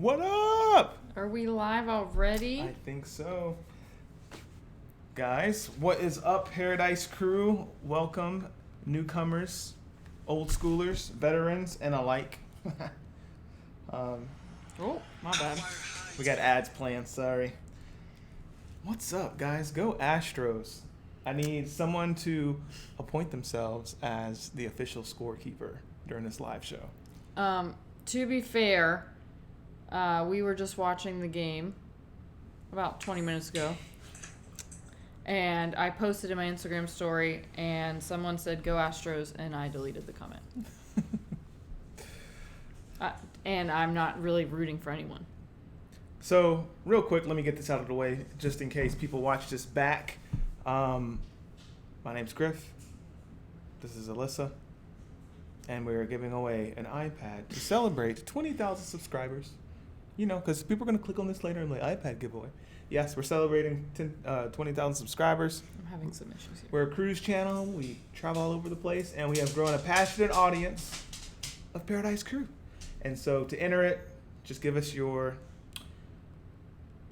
What up? Are we live already? I think so. Guys, what is up, Paradise Crew? Welcome, newcomers, old schoolers, veterans, and alike. Oh, my bad. We got ads playing, sorry. What's up, guys? Go Astros. I need someone to appoint themselves as the official scorekeeper during this live show. To be fair, we were just watching the game about 20 minutes ago. And I posted in my Instagram story, and someone said, "Go Astros," and I deleted the comment. And I'm not really rooting for anyone. So, real quick, let me get this out of the way, just in case people watch this back. My name's Griff. This is Alyssa. And we're giving away an iPad to celebrate 20,000 subscribers. You know, because people are going to click on this later and like, iPad giveaway. Yes, we're celebrating 20,000 subscribers. I'm having some issues here. We're a cruise channel. We travel all over the place. And we have grown a passionate audience of Paradise Crew. And so to enter it, just give us your...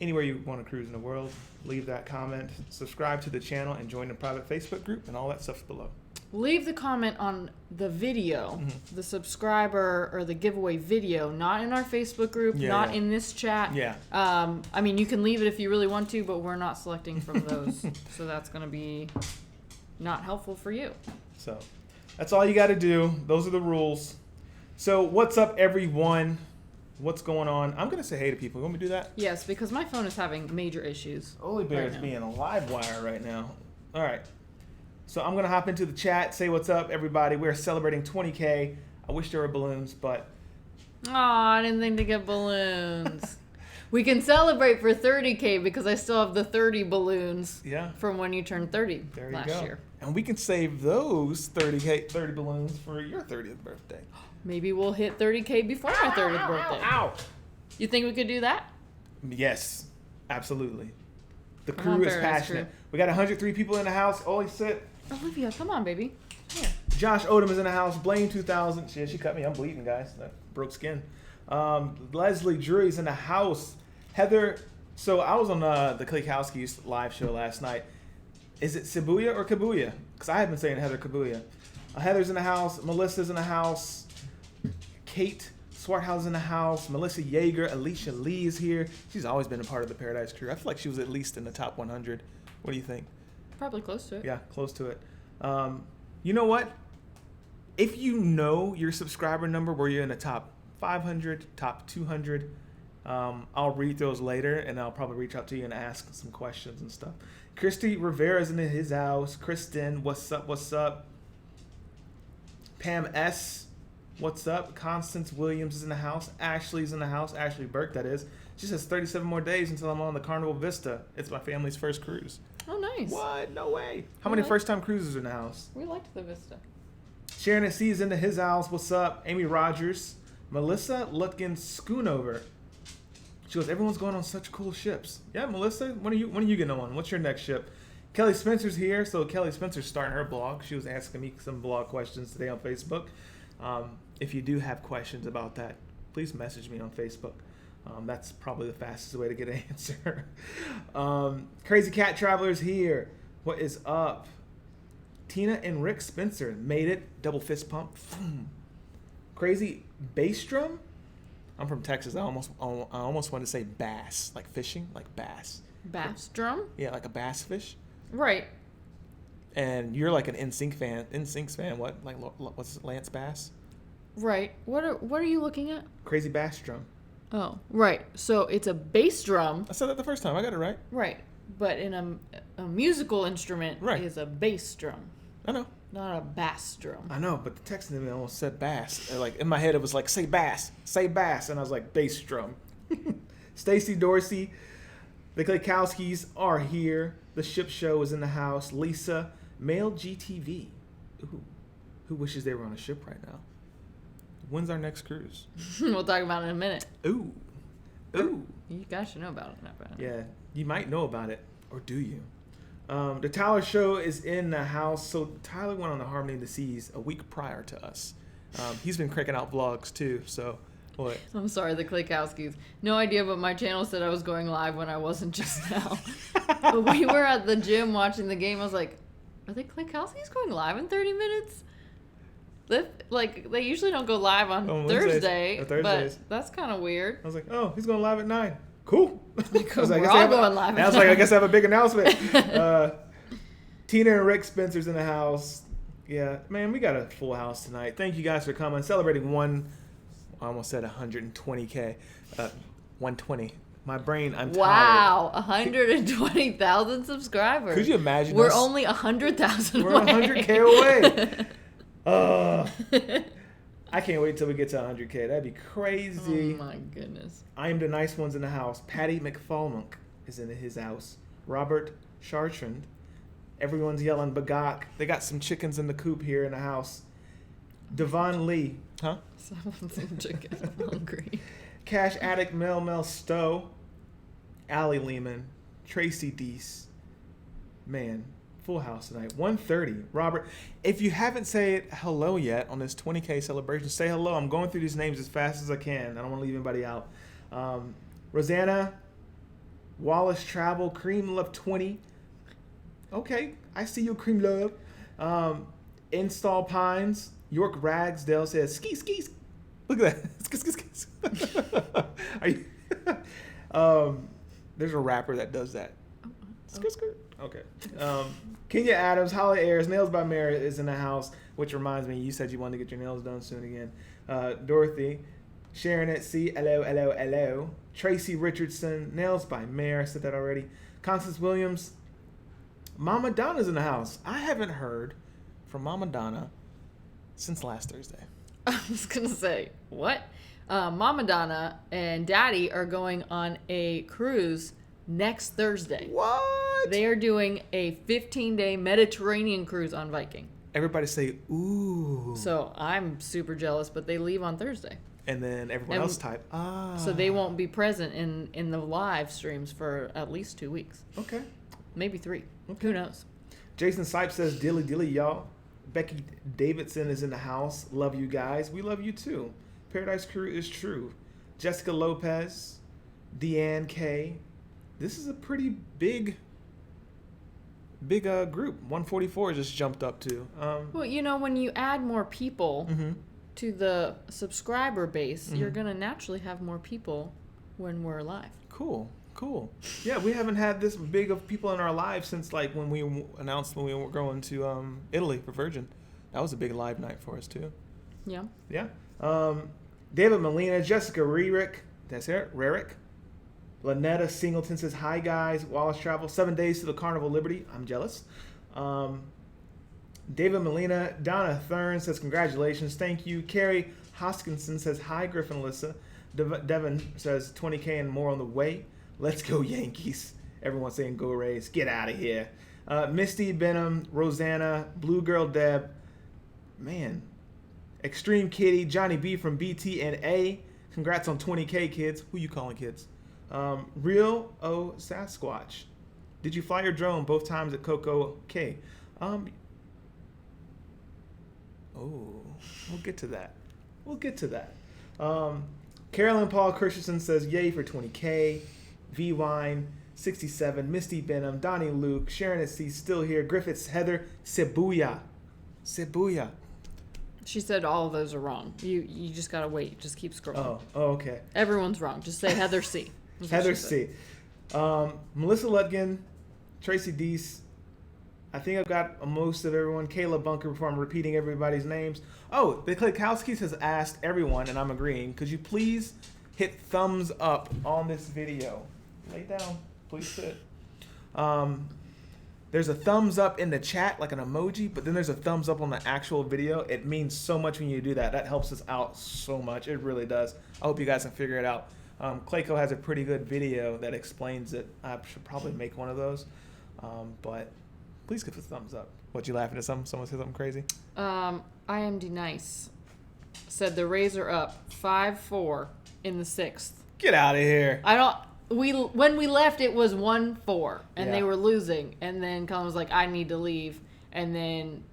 anywhere you want to cruise in the world, leave that comment, subscribe to the channel, and join the private Facebook group, and all that stuff's below. Leave the comment on the video, the subscriber or the giveaway video, not in our Facebook group, not in this chat. Yeah. I mean, you can leave it if you really want to, but we're not selecting from those. So that's going to be not helpful for you. So that's all you got to do. Those are the rules. So what's up, everyone? What's going on? I'm going to say hey to people. You want me to do that? Yes, because my phone is having major issues. Holy Bear is being a live wire right now. All right. So I'm going to hop into the chat, say what's up, everybody. We're celebrating 20K. I wish there were balloons, but... Oh, I didn't think to get balloons. We can celebrate for 30K because I still have the 30 balloons from when you turned 30 last year. And we can save those 30 balloons for your 30th birthday. Maybe we'll hit 30K before my 30th birthday. Ow! You think we could do that? Yes, absolutely. The crew is passionate. We got 103 people in the house. Ollie, sit. Olivia, come on, baby. Here. Josh Odom is in the house. Blame 2000. She cut me. I'm bleeding, guys. That broke skin. Leslie Drury's in the house. Heather. So I was on the Klikowski's live show last night. Is it Shibuya or Kabuya? Because I have been saying Heather Kabuya. Heather's in the house. Melissa's in the house. Kate Swarthouse in the house. Melissa Yeager. Alicia Lee is here. She's always been a part of the Paradise Crew. I feel like she was at least in the top 100. What do you think? Probably close to it. Yeah, close to it. You know what? If you know your subscriber number where you're in the top 500, top 200, I'll read those later, and I'll probably reach out to you and ask some questions and stuff. Christy Rivera's in his house. Kristen, what's up? What's up? Pam S., what's up? Constance Williams is in the house. Ashley's in the house. Ashley Burke, that is. She says 37 more days until I'm on the Carnival Vista. It's my family's first cruise. Oh, nice. What? No way. How many first-time cruisers are in the house? We liked the Vista. Sharon C. is into his house. What's up? Amy Rogers. Melissa Lutkin Schoonover. She goes, everyone's going on such cool ships. Yeah, Melissa, when are you getting on? What's your next ship? Kelly Spencer's here. So Kelly Spencer's starting her blog. She was asking me some blog questions today on Facebook. If you do have questions about that, please message me on Facebook. That's probably the fastest way to get an answer. Crazy Cat Traveler's here. What is up? Tina and Rick Spencer made it. Double fist pump. Crazy Bass Drum. I'm from Texas. I almost wanted to say bass, like fishing, like bass. Bass drum? Yeah, like a bass fish. Right. And you're like an NSYNC fan. NSYNC's fan. What? Like what's it, Lance Bass? Right. What are you looking at? Crazy Bass Drum. Oh, right. So it's a bass drum. I said that the first time. I got it right. Right. But in a musical instrument is a bass drum. I know. Not a bass drum. I know, but the text in me almost said bass. Like in my head, it was like, say bass, and I was like, bass drum. Stacy Dorsey, the Klikowskis are here. The Ship Show is in the house. Lisa, Male GTV. Ooh, who wishes they were on a ship right now? When's our next cruise? We'll talk about it in a minute. Ooh. You guys should know about it. Not bad. Yeah, you might know about it, or do you? The Tyler Show is in the house. So Tyler went on the Harmony of the Seas a week prior to us. He's been cranking out vlogs too. So What? I'm sorry, the Klakowskis. No idea, but my channel said I was going live when I wasn't just now. But we were at the gym watching the game. I was like, are the Klakowskis going live in 30 minutes? They usually don't go live on Thursday, but that's kind of weird. I was like, oh, he's going live at 9. Cool. We're all going live at 9. I was like, I guess I have a big announcement. Tina and Rick Spencer's in the house. Yeah, man, we got a full house tonight. Thank you guys for coming. Celebrating I almost said 120K. 120. My brain, I'm tired. Wow, 120,000 subscribers. Could you imagine? We're only 100,000 away. We're 100K away. I can't wait till we get to 100K. That'd be crazy. Oh, my goodness. I am the nice ones in the house. Patty McFalmunk is in his house. Robert Chartrand. Everyone's yelling Bagak. They got some chickens in the coop here in the house. Devon Lee. Huh? Someone's some chicken. I'm hungry. Cash Addict Mel Stowe. Allie Lehman. Tracy Deese. Man, full house tonight. 1:30. Robert, if you haven't said hello yet on this 20K celebration, say hello. I'm going through these names as fast as I can. I don't want to leave anybody out. Rosanna. Wallace Travel. Cream Love 20. Okay, I see you, Cream Love. Install Pines. York Ragsdale says, ski. Look at that. Ski. Are you? There's a rapper that does that. Skirt. Okay. Kenya Adams, Holly Ayers, Nails by Mary is in the house, which reminds me, you said you wanted to get your nails done soon again. Dorothy, Sharon at C, hello. Tracy Richardson, Nails by Mary, I said that already. Constance Williams, Mama Donna's in the house. I haven't heard from Mama Donna since last Thursday. I was going to say, what? Mama Donna and Daddy are going on a cruise next Thursday. What? They are doing a 15-day Mediterranean cruise on Viking. Everybody say, ooh. So I'm super jealous, but they leave on Thursday. And then everyone else type, ah. So they won't be present in the live streams for at least 2 weeks. Okay. Maybe 3. Okay. Who knows? Jason Sipes says, dilly, y'all. Becky Davidson is in the house. Love you guys. We love you too. Paradise Crew is true. Jessica Lopez. Deanne K. This is a pretty big group. 144 just jumped up to. Well, when you add more people to the subscriber base, you're going to naturally have more people when we're live. Cool. Yeah, we haven't had this big of people in our lives since when we announced when we were going to Italy for Virgin. That was a big live night for us too. Yeah. Yeah. David Molina, Jessica Rerick. That's it. Rerick. Lynetta Singleton says, hi guys. Wallace Travel. 7 days to the Carnival Liberty. I'm jealous. David Molina. Donna Thurn says, congratulations. Thank you. Carrie Hoskinson says, hi Griff and Alyssa. Devin says, 20K and more on the way. Let's go Yankees. Everyone's saying go Rays. Get out of here. Misty Benham, Rosanna, Blue Girl Deb. Man. Extreme Kitty, Johnny B from BTNA. Congrats on 20K, kids. Who you calling kids? Real O Sasquatch. Did you fly your drone both times at Coco K? We'll get to that. Carolyn Paul Christensen says, yay for 20K. V Wine, 67, Misty Benham, Donnie Luke, Sharon at C, still here, Griffiths, Heather, Cebuya. She said all of those are wrong. You just gotta wait. Just keep scrolling. Oh, okay. Everyone's wrong. Just say Heather C. Heather C. Melissa Lutgen, Tracy Deese. I think I've got most of everyone. Kayla Bunker before I'm repeating everybody's names. Oh, the Klakowskis has asked everyone, and I'm agreeing, could you please hit thumbs up on this video? Lay down. Please sit. There's a thumbs up in the chat, like an emoji, but then there's a thumbs up on the actual video. It means so much when you do that. That helps us out so much. It really does. I hope you guys can figure it out. Clayco has a pretty good video that explains it. I should probably make one of those. But please give us a thumbs up. What, you laughing at something? Someone said something crazy? IMD Nice said the Rays are up 5-4 in the 6th. Get out of here. When we left, it was 1-4, and they were losing. And then Colin was like, I need to leave. And then...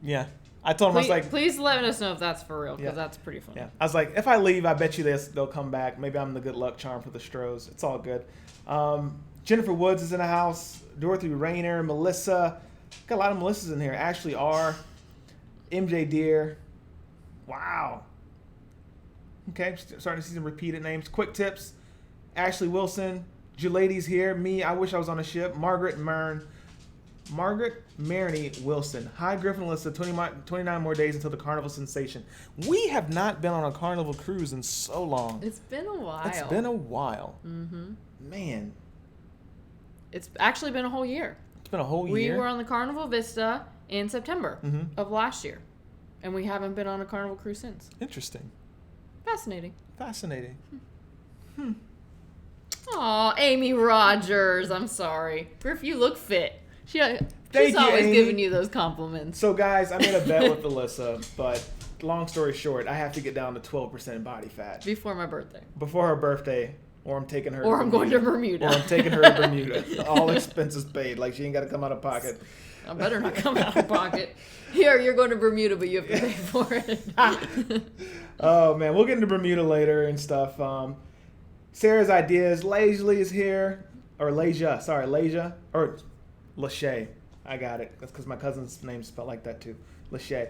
Yeah. I told him, I was like, please let us know if that's for real, because Yeah. that's pretty funny. yeah. I was like, if I leave, I bet you they'll come back. Maybe I'm the good luck charm for the Stros. It's all good. Jennifer Woods is in the house. Dorothy Rayner, Melissa. Got a lot of Melissas in here. Ashley R. MJ Deere. Wow. Okay, starting to see some repeated names. Quick tips. Ashley Wilson. Juladi's here. Me, I wish I was on a ship. Margaret Maroney Wilson. Hi, Griff and Alyssa. 29 more days until the Carnival sensation. We have not been on a Carnival cruise in so long. It's been a while. It's been a while. Mm-hmm. Man. It's actually been a whole year. It's been a whole We year. were on the Carnival Vista in September of last year. And we haven't been on a Carnival cruise since. Interesting. Fascinating. Fascinating. Aw, Amy Rogers. I'm sorry. Griff, you look fit. She's Thank you, always Amy. giving you those compliments. So, guys, I made a bet with Alyssa, but long story short, I have to get down to 12% body fat Before my birthday. before her birthday, or I'm taking her. Or I'm going to Bermuda. Or I'm taking her to Bermuda. All expenses paid. Like, she ain't got to come out of pocket. I better not come out of pocket. Here, you're going to Bermuda, but you have to pay for it. Oh, man. We'll get into Bermuda later and stuff. Sarah's Ideas. Lazily is here. Or Lasia. Sorry, Lasia. Or Lachey. I got it. That's because my cousin's name's spelled like that, too. Lachey.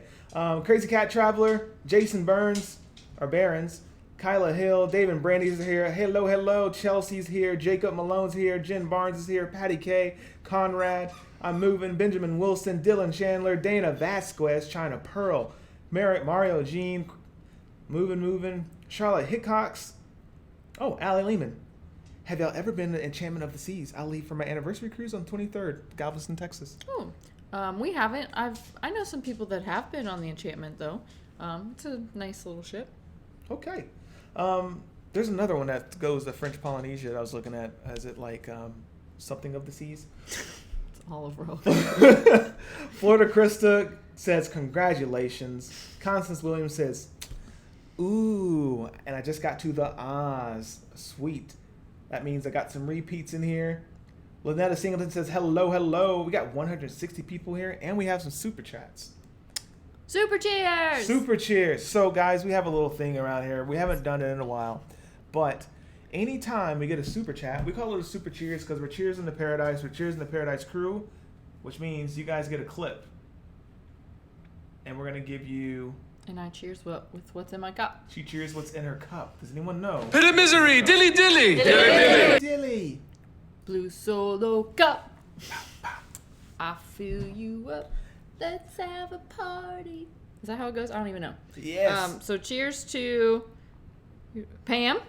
Crazy Cat Traveler. Jason Burns. Or Barons. Kyla Hill. David Brandy's here. Hello, hello. Chelsea's here. Jacob Malone's here. Jen Barnes is here. Patty K. Conrad. I'm Moving. Benjamin Wilson. Dylan Chandler. Dana Vasquez. China Pearl. Mario Jean. Moving. Charlotte Hickox. Oh, Allie Lehman. Have y'all ever been to Enchantment of the Seas? I'll leave for my anniversary cruise on 23rd, Galveston, Texas. Oh, we haven't. I know some people that have been on the Enchantment, though. It's a nice little ship. Okay. There's another one that goes to French Polynesia that I was looking at. Is it like something of the seas? It's Olive Road. Florida Krista says, congratulations. Constance Williams says, ooh, and I just got to the Oz. Sweet. That means I got some repeats in here. Lynetta Singleton says, hello. We got 160 people here, and we have some super chats. Super cheers! Super cheers. So, guys, we have a little thing around here. We haven't done it in a while, but anytime we get a super chat, we call it a super cheers because we're cheers in the paradise. We're cheers in the paradise crew, which means you guys get a clip, and we're gonna give you. And I cheers with what's in my cup. She cheers what's in her cup. Does anyone know? Bit of misery, dilly dilly. Dilly. Blue Solo cup. I fill you up. Let's have a party. Is that how it goes? I don't even know. Yes. So cheers to Pam.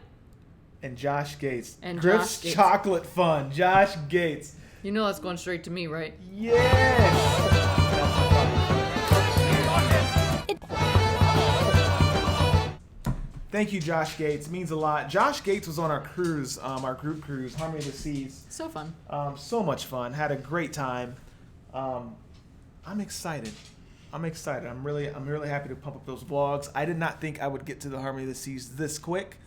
And Josh Gates. And Griff's Josh Gates. chocolate fun. Josh Gates. You know that's going straight to me, right? Yes. Thank you, Josh Gates. Means a lot. Josh Gates was on our cruise, our group cruise, Harmony of the Seas. So fun. So much fun. Had a great time. I'm excited. I'm really happy to pump up those vlogs. I did not think I would get to the Harmony of the Seas this quick.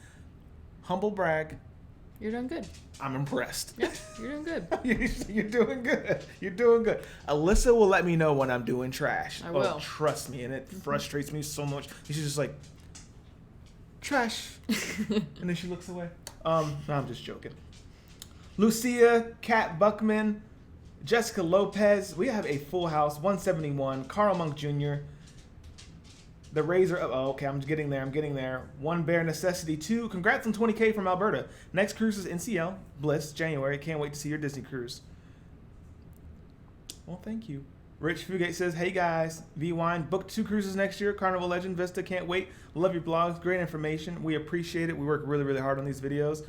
Humble brag. You're doing good. I'm impressed. Yeah, you're doing good. You're doing good. You're doing good. Alyssa will let me know when I'm doing trash. I will. Oh, trust me, and it frustrates me so much. She's just like, trash. And then she looks away. No, I'm just joking. Lucia, Kat Buckman, Jessica Lopez. We have a full house. 171. Carl Monk Jr. The Razor. Oh, okay. I'm getting there. One Bear Necessity 2. Congrats on 20K from Alberta. Next cruise is NCL. Bliss, January. Can't wait to see your Disney cruise. Well, thank you. Rich Fugate says, hey guys, V-Wine, booked 2 cruises next year. Carnival Legend, Vista, can't wait. Love your blogs, great information. We appreciate it. We work really, really hard on these videos.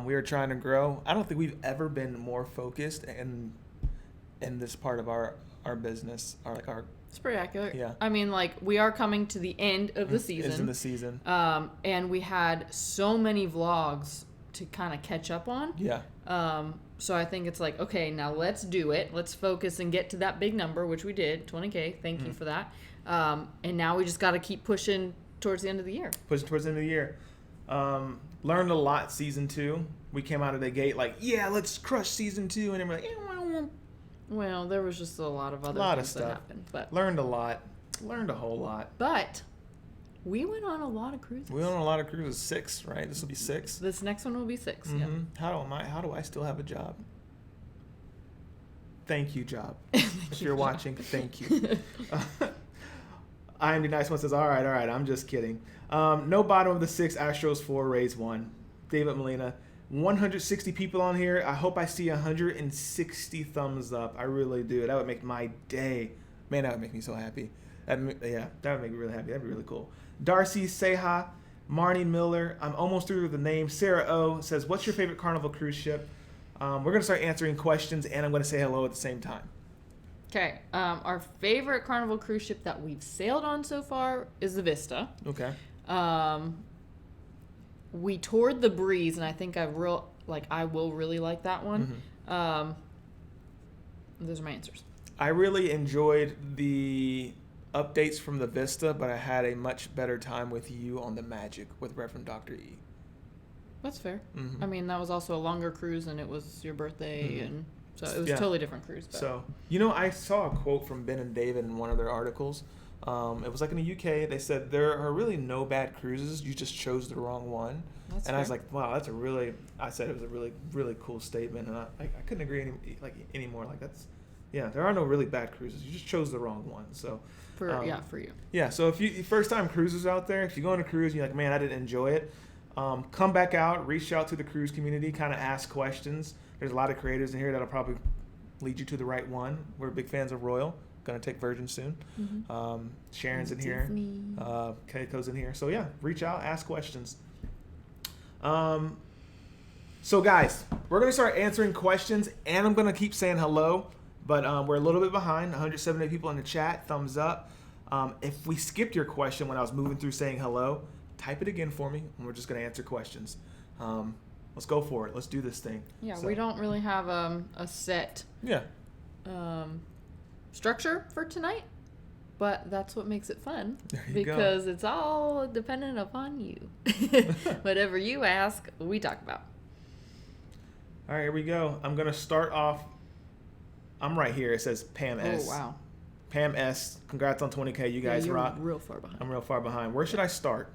We are trying to grow. I don't think we've ever been more focused in this part of our business. It's pretty accurate. Yeah. I mean, like, we are coming to the end of the season. It's in the season. And we had so many vlogs to kind of catch up on. Yeah. So I think it's like, okay, now let's do it. Let's focus and get to that big number, which we did, 20K. Thank you for that. And now we just got to keep pushing towards the end of the year. Pushing towards the end of the year. Learned a lot season 2. We came out of the gate like, yeah, let's crush season 2. And then we're like, Well, there was just a lot of other things that happened. But learned a lot. Learned a whole lot. But we went on a lot of cruises. We went on a lot of cruises. 6, right? This will be 6. This next one will be 6. Mm-hmm. Yeah. How do I still have a job? Thank you, job. If you're watching, thank you. I am the nice one says, all right, I'm just kidding. No bottom of the 6, Astros 4, Rays 1. David Molina, 160 people on here. I hope I see 160 thumbs up. I really do. That would make my day. Man, that would make me so happy. That would make me really happy. That'd be really cool. Darcy Seha, Marnie Miller. I'm almost through with the name. Sarah O says, what's your favorite Carnival cruise ship? We're going to start answering questions, and I'm going to say hello at the same time. Okay. Our favorite Carnival cruise ship that we've sailed on so far is the Vista. Okay. We toured the Breeze, and I think I will really like that one. Mm-hmm. Those are my answers. I really enjoyed the updates from the Vista, but I had a much better time with you on the Magic with Reverend Dr. E. That's fair. Mm-hmm. I mean, that was also a longer cruise, and it was your birthday, mm-hmm. and so it was a totally different cruise. But. So, I saw a quote from Ben and David in one of their articles. It was like in the UK. They said there are really no bad cruises. You just chose the wrong one. That's and fair. I was like, wow, I said it was a really, really cool statement. And I couldn't agree anymore. Like there are no really bad cruises. You just chose the wrong one. So for you. Yeah. So if you first time cruises out there, if you go on a cruise and you're like, man, I didn't enjoy it. Come back out, reach out to the cruise community, kind of ask questions. There's a lot of creators in here that'll probably lead you to the right one. We're big fans of Royal. Going to take Virgin soon. Mm-hmm. Sharon's in here. Keiko's in here. So, yeah, reach out, ask questions. So, guys, we're going to start answering questions, and I'm going to keep saying hello, but we're a little bit behind. 170 people in the chat. Thumbs up. If we skipped your question when I was moving through saying hello, type it again for me, and we're just going to answer questions. Let's go for it. Let's do this thing. Yeah, we don't really have a set structure for tonight, but that's what makes it fun because it's all dependent upon you. Whatever you ask, we talk about. All right, here we go. I'm going to start off. I'm right here. It says Pam S. Oh, wow. Pam S. Congrats on 20K. You guys you're rock. Real far behind. I'm real far behind. Where should I start?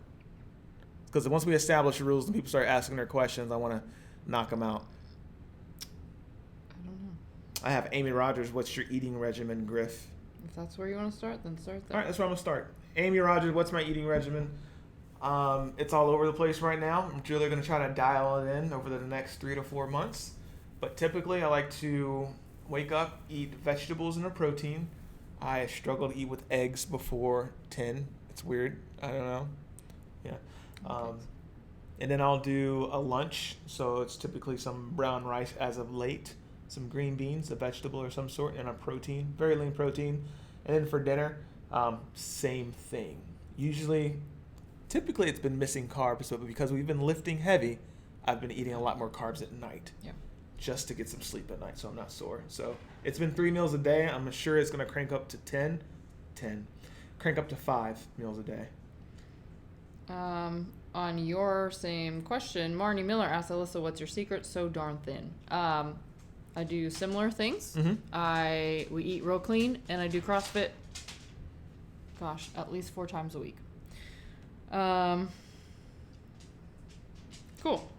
Because once we establish the rules and people start asking their questions, I want to knock them out. I don't know. I have Amy Rogers. What's your eating regimen, Griff? If that's where you want to start, then start there. All right, that's where I'm going to start. Amy Rogers, what's my eating regimen? It's all over the place right now. I'm really going to try to dial it in over the next 3 to 4 months. But typically, I like to wake up, eat vegetables and a protein. I struggle to eat with eggs before 10. It's weird. I don't know. Yeah. And then I'll do a lunch. So it's typically some brown rice as of late, some green beans, a vegetable or some sort, and a protein, very lean protein. And then for dinner, same thing. Typically it's been missing carbs, but because we've been lifting heavy, I've been eating a lot more carbs at night. Yeah. Just to get some sleep at night so I'm not sore. So it's been 3 meals a day. I'm sure it's going to crank up to 10. Crank up to 5 meals a day. On your same question, Marnie Miller asked Alyssa, what's your secret? So darn thin. I do similar things. Mm-hmm. We eat real clean, and I do CrossFit, at least 4 times a week. Cool.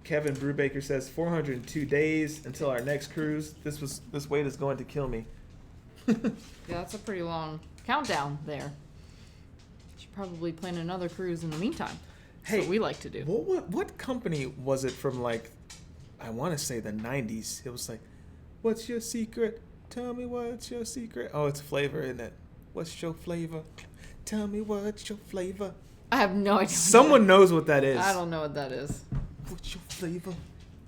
Kevin Brubaker says 402 days until our next cruise. This weight is going to kill me. Yeah, that's a pretty long countdown there. Should probably plan another cruise in the meantime. That's what we like to do. What company was it from, I want to say the 90s? It was like, what's your secret? Tell me what's your secret. Oh, it's flavor, isn't it? What's your flavor? Tell me what's your flavor. I have no idea. Someone knows what that is. I don't know what that is. What's your flavor?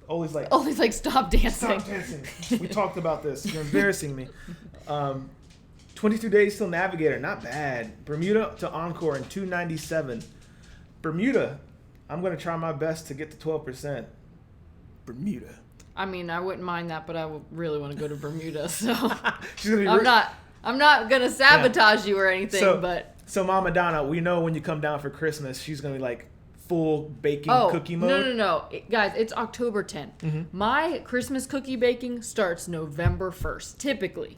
Always like, stop dancing. Stop dancing. We talked about this. You're embarrassing me. 22 days till Navigator. Not bad. Bermuda to Encore in 297. Bermuda. I'm going to try my best to get to 12%. Bermuda. I mean, I wouldn't mind that, but I really want to go to Bermuda, so She's gonna be I'm not going to sabotage you or anything, but... So Mama Donna, we know when you come down for Christmas, she's going to be like full baking cookie mode. No. Guys, it's October 10th. Mm-hmm. My Christmas cookie baking starts November 1st, typically.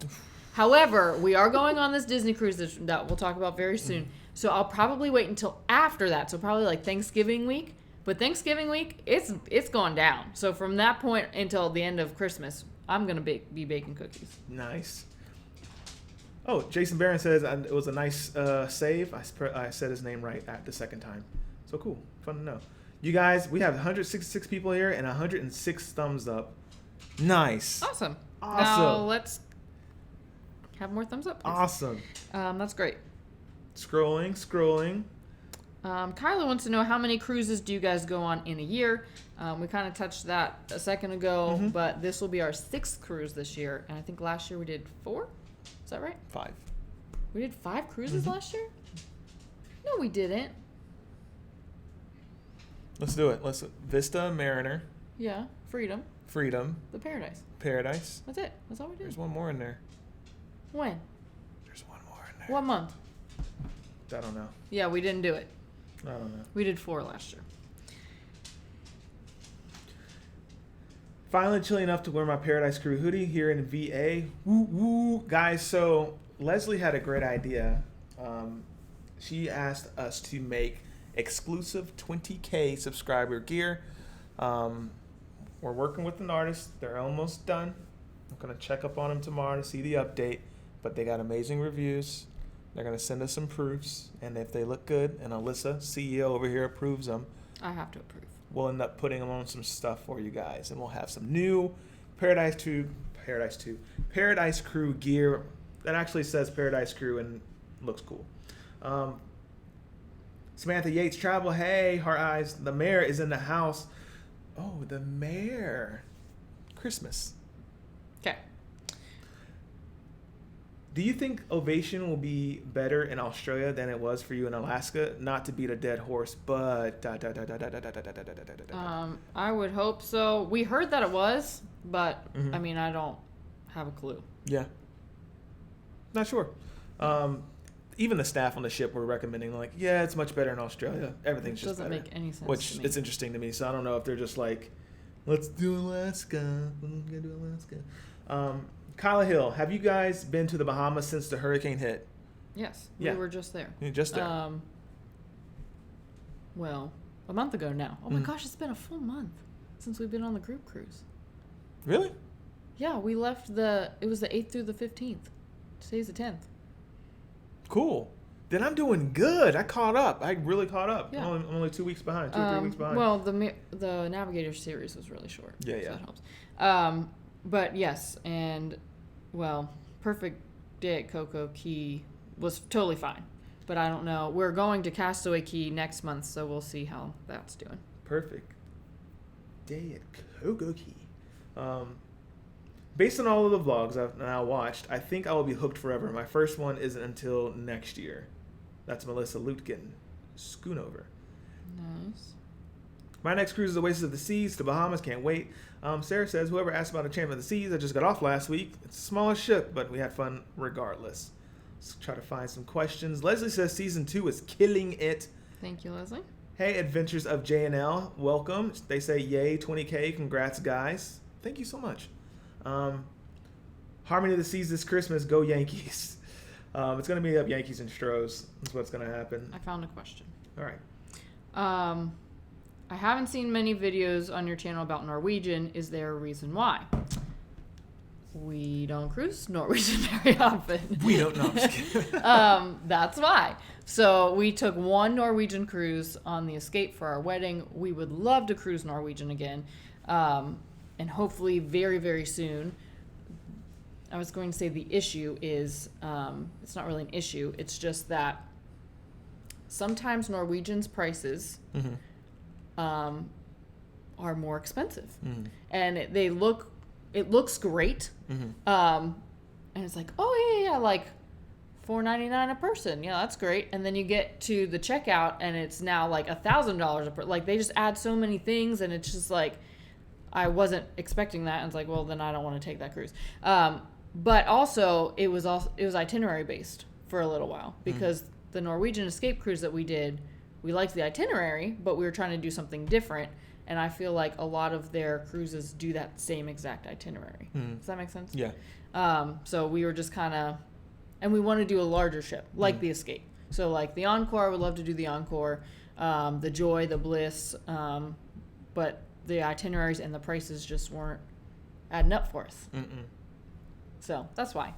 However, we are going on this Disney cruise that we'll talk about very soon. So I'll probably wait until after that. So probably like Thanksgiving week. But Thanksgiving week, it's gone down. So from that point until the end of Christmas, I'm going to be baking cookies. Nice. Oh, Jason Barron says it was a nice save. I said his name right at the second time. So cool. Fun to know. You guys, we have 166 people here and 106 thumbs up. Nice. Awesome. Awesome. Now let's have more thumbs up, please. Awesome. That's great. Scrolling. Kyla wants to know, how many cruises do you guys go on in a year? We kind of touched that a second ago, but this will be our 6th cruise this year. And I think last year we did 4. Is that right? 5. We did 5 cruises last year? No, we didn't. Let's do it. Vista, Mariner. Yeah. Freedom. The Paradise. That's it. That's all we did. There's one more in there. When? There's one more in there. What month? I don't know. Yeah, we didn't do it. I don't know. We did 4 last year. Finally chilly enough to wear my Paradise Crew hoodie here in VA. Woo woo. Guys, so Leslie had a great idea. She asked us to make exclusive 20K subscriber gear. We're working with an artist. They're almost done. I'm going to check up on them tomorrow to see the update. But they got amazing reviews. They're going to send us some proofs. And if they look good, and Alyssa, CEO over here, approves them, I have to approve. we'll end up putting them on some stuff for you guys. And we'll have some new Paradise Crew gear that actually says Paradise Crew and looks cool. Samantha Yates Travel. Hey, heart eyes. The mayor is in the house. Oh, the mayor. Christmas. Okay. Do you think Ovation will be better in Australia than it was for you in Alaska? Not to beat a dead horse, but... I would hope so. We heard that it was, but, I mean, I don't have a clue. Yeah. Not sure. Even the staff on the ship were recommending, like, yeah, it's much better in Australia. Everything's just better. Doesn't make any sense Which, to me. it's interesting to me, so I don't know if they're just like, let's do Alaska. We're gonna do Alaska. Kyla Hill, have you guys been to the Bahamas since the hurricane hit? Yes, Yeah. we were just there. You're just there. Well, a month ago now. Oh my gosh, it's been a full month since we've been on the group cruise. Really? Yeah, we left it was the 8th through the 15th. Today's the 10th. Cool. Then I'm doing good. I caught up. I really caught up. Yeah. I'm only 2 weeks behind, 2 or 3 weeks behind. Well, the Navigator series was really short. Yeah, so yeah. that helps. But yes, and well, Perfect Day at Coco Key was totally fine. But I don't know. We're going to Castaway Key next month, so we'll see how that's doing. Perfect Day at Coco Key. Based on all of the vlogs I've now watched, I think I will be hooked forever. My first one isn't until next year. That's Melissa Lutkin, Schoonover. Nice. My next cruise is Oasis of the Seas to Bahamas. Can't wait. Sarah says, whoever asked about a Champion of the Seas, I just got off last week. It's a smaller ship, but we had fun regardless. Let's try to find some questions. Leslie says season 2 is killing it. Thank you, Leslie. Hey, Adventures of J&L, welcome. They say, yay, 20K, congrats, guys. Thank you so much. Harmony of the Seas this Christmas, go Yankees. It's going to be up Yankees and Stros. That's what's going to happen. I found a question. All right. I haven't seen many videos on your channel about Norwegian. Is there a reason why? We don't cruise Norwegian very often. We don't know. I'm just kidding. That's why. So we took one Norwegian cruise on the Escape for our wedding. We would love to cruise Norwegian again. And hopefully very, very soon. I was going to say the issue is, it's not really an issue. It's just that sometimes Norwegian's prices are more expensive. And it looks great. And it's like, oh yeah, like $4.99 a person. Yeah, that's great. And then you get to the checkout and it's now like $1,000 a person. Like they just add so many things and it's just like, I wasn't expecting that. And it's like, well, then I don't want to take that cruise. But also it was itinerary based for a little while because the Norwegian Escape cruise that we did, we liked the itinerary, but we were trying to do something different. and I feel like a lot of their cruises do that same exact itinerary. Does that make sense? Yeah. So we were just kind of, and we want to do a larger ship, like the Escape. So like the Encore, I would love to do the Encore, the Joy, the Bliss, but the itineraries and the prices just weren't adding up for us. So that's why.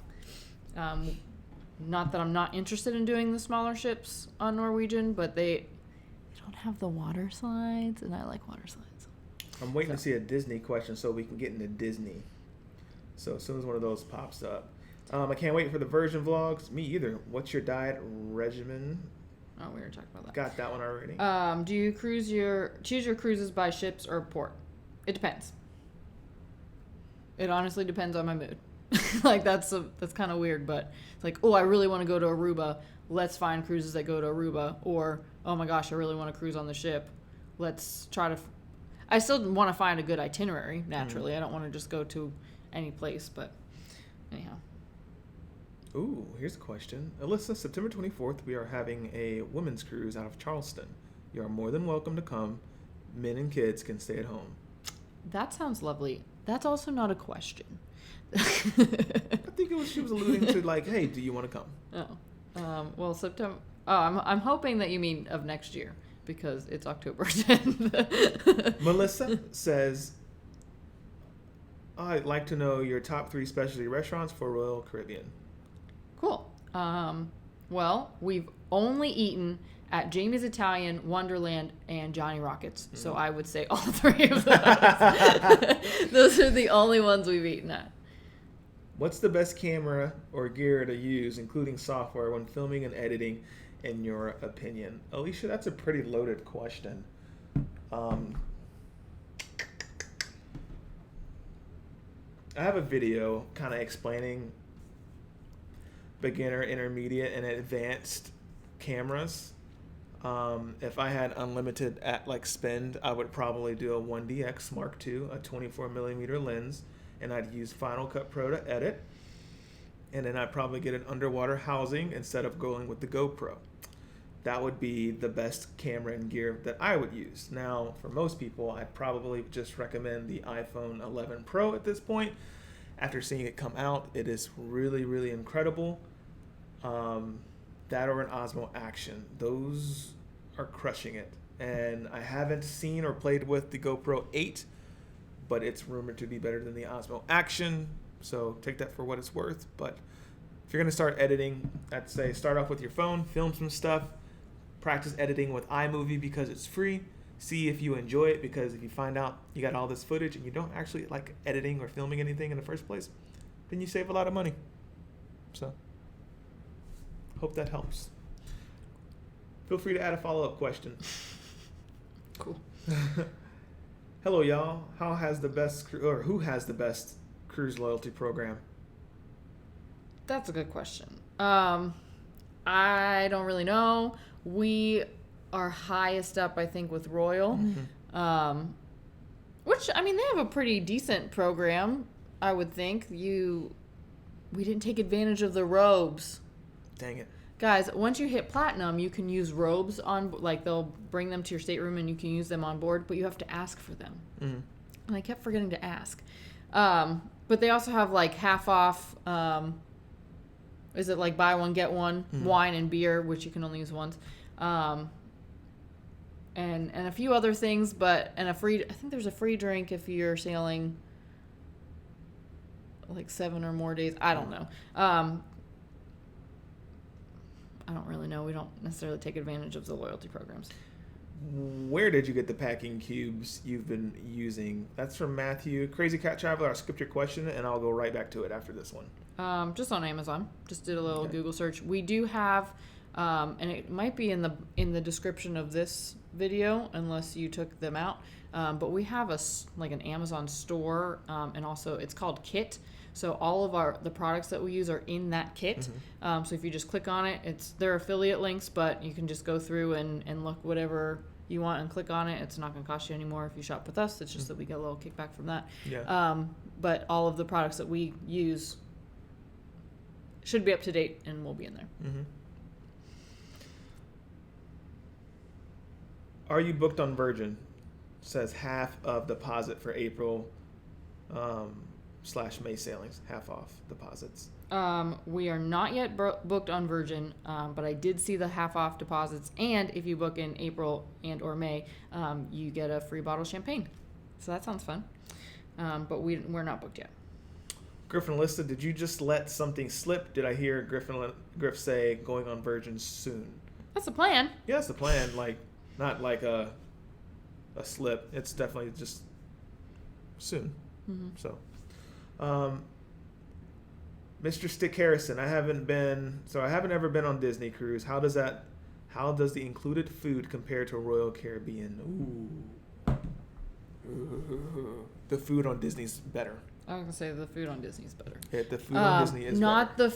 Not that I'm not interested in doing the smaller ships on Norwegian, but they don't have the water slides, and I like water slides. I'm waiting to see a Disney question so we can get into Disney. So as soon as one of those pops up. I can't wait for the version vlogs. Me either. What's your diet regimen? Oh, we were talking about that. Got that one already. Do you choose your cruises by ships or port? It depends. It honestly depends on my mood. Like that's kind of weird, but it's like, oh, I really want to go to Aruba. Let's find cruises that go to Aruba. Or, oh my gosh, I really want to cruise on the ship. Let's try to. I still want to find a good itinerary. Naturally, I don't want to just go to any place. But anyhow. Ooh, here's a question. Alyssa, September 24th, we are having a women's cruise out of Charleston. You are more than welcome to come. Men and kids can stay at home. That sounds lovely. That's also not a question. I think she was alluding to like, hey, do you want to come? Oh, well, September. Oh, I'm hoping that you mean of next year because it's October 10th. Melissa says, I'd like to know your top 3 specialty restaurants for Royal Caribbean. Cool. Well, we've only eaten at Jamie's Italian, Wonderland, and Johnny Rockets. So I would say all 3 of those. Those are the only ones we've eaten at. What's the best camera or gear to use, including software, when filming and editing, in your opinion? Alicia, that's a pretty loaded question. I have a video kind of explaining beginner, intermediate, and advanced cameras. If I had unlimited spend, I would probably do a 1DX Mark II, a 24mm lens, and I'd use Final Cut Pro to edit. And then I'd probably get an underwater housing instead of going with the GoPro. That would be the best camera and gear that I would use. Now, for most people, I'd probably just recommend the iPhone 11 Pro at this point. After seeing it come out, it is really, really incredible. That or an Osmo Action. Those are crushing it. And I haven't seen or played with the GoPro 8, but it's rumored to be better than the Osmo Action. So take that for what it's worth. But if you're going to start editing, I'd say start off with your phone, film some stuff, practice editing with iMovie because it's free. See if you enjoy it, because if you find out you got all this footage and you don't actually like editing or filming anything in the first place, then you save a lot of money. So hope that helps. Feel free to add a follow-up question. Cool. Hello, y'all. Who has the best cruise loyalty program? That's a good question. I don't really know. We are highest up, I think, with Royal, which, I mean, they have a pretty decent program, I would think. We didn't take advantage of the robes. Dang it. Guys, once you hit platinum, you can use robes on, like, they'll bring them to your stateroom and you can use them on board, but you have to ask for them. And I kept forgetting to ask. But they also have, like, half off, is it like buy one, get one, wine and beer, which you can only use once. And a few other things, I think there's a free drink if you're sailing like 7 or more days. I don't know. I don't really know. We don't necessarily take advantage of the loyalty programs. Where did you get the packing cubes you've been using? That's from Matthew. Crazy Cat Traveler, I'll skip your question and I'll go right back to it after this one. Just on Amazon. Just did a little Google search. We do have, and it might be in the description of this video unless you took them out. But we have an Amazon store, and also it's called Kit. So all of the products that we use are in that kit. So if you just click on it, they're affiliate links, but you can just go through and look whatever you want and click on it. It's not going to cost you any more if you shop with us. It's just that we get a little kickback from that. Yeah. But all of the products that we use should be up to date and will be in there. Are you booked on Virgin? says half of deposit for April / May sailings. Half off deposits. We are not yet booked on Virgin, but I did see the half off deposits. And if you book in April and or May, you get a free bottle of champagne. So that sounds fun. But we're not booked yet. Griff and Alyssa, did you just let something slip? Did I hear Griff say going on Virgin soon? That's the plan. Yeah, that's the plan. Like, not like a slip. It's definitely just soon. Mm-hmm. So, Mr. Stick Harrison, I haven't ever been on Disney cruise. How does the included food compare to Royal Caribbean? Ooh. The food on Disney's better. I was gonna say the food on Disney's better. Yeah, the food on Disney is not better.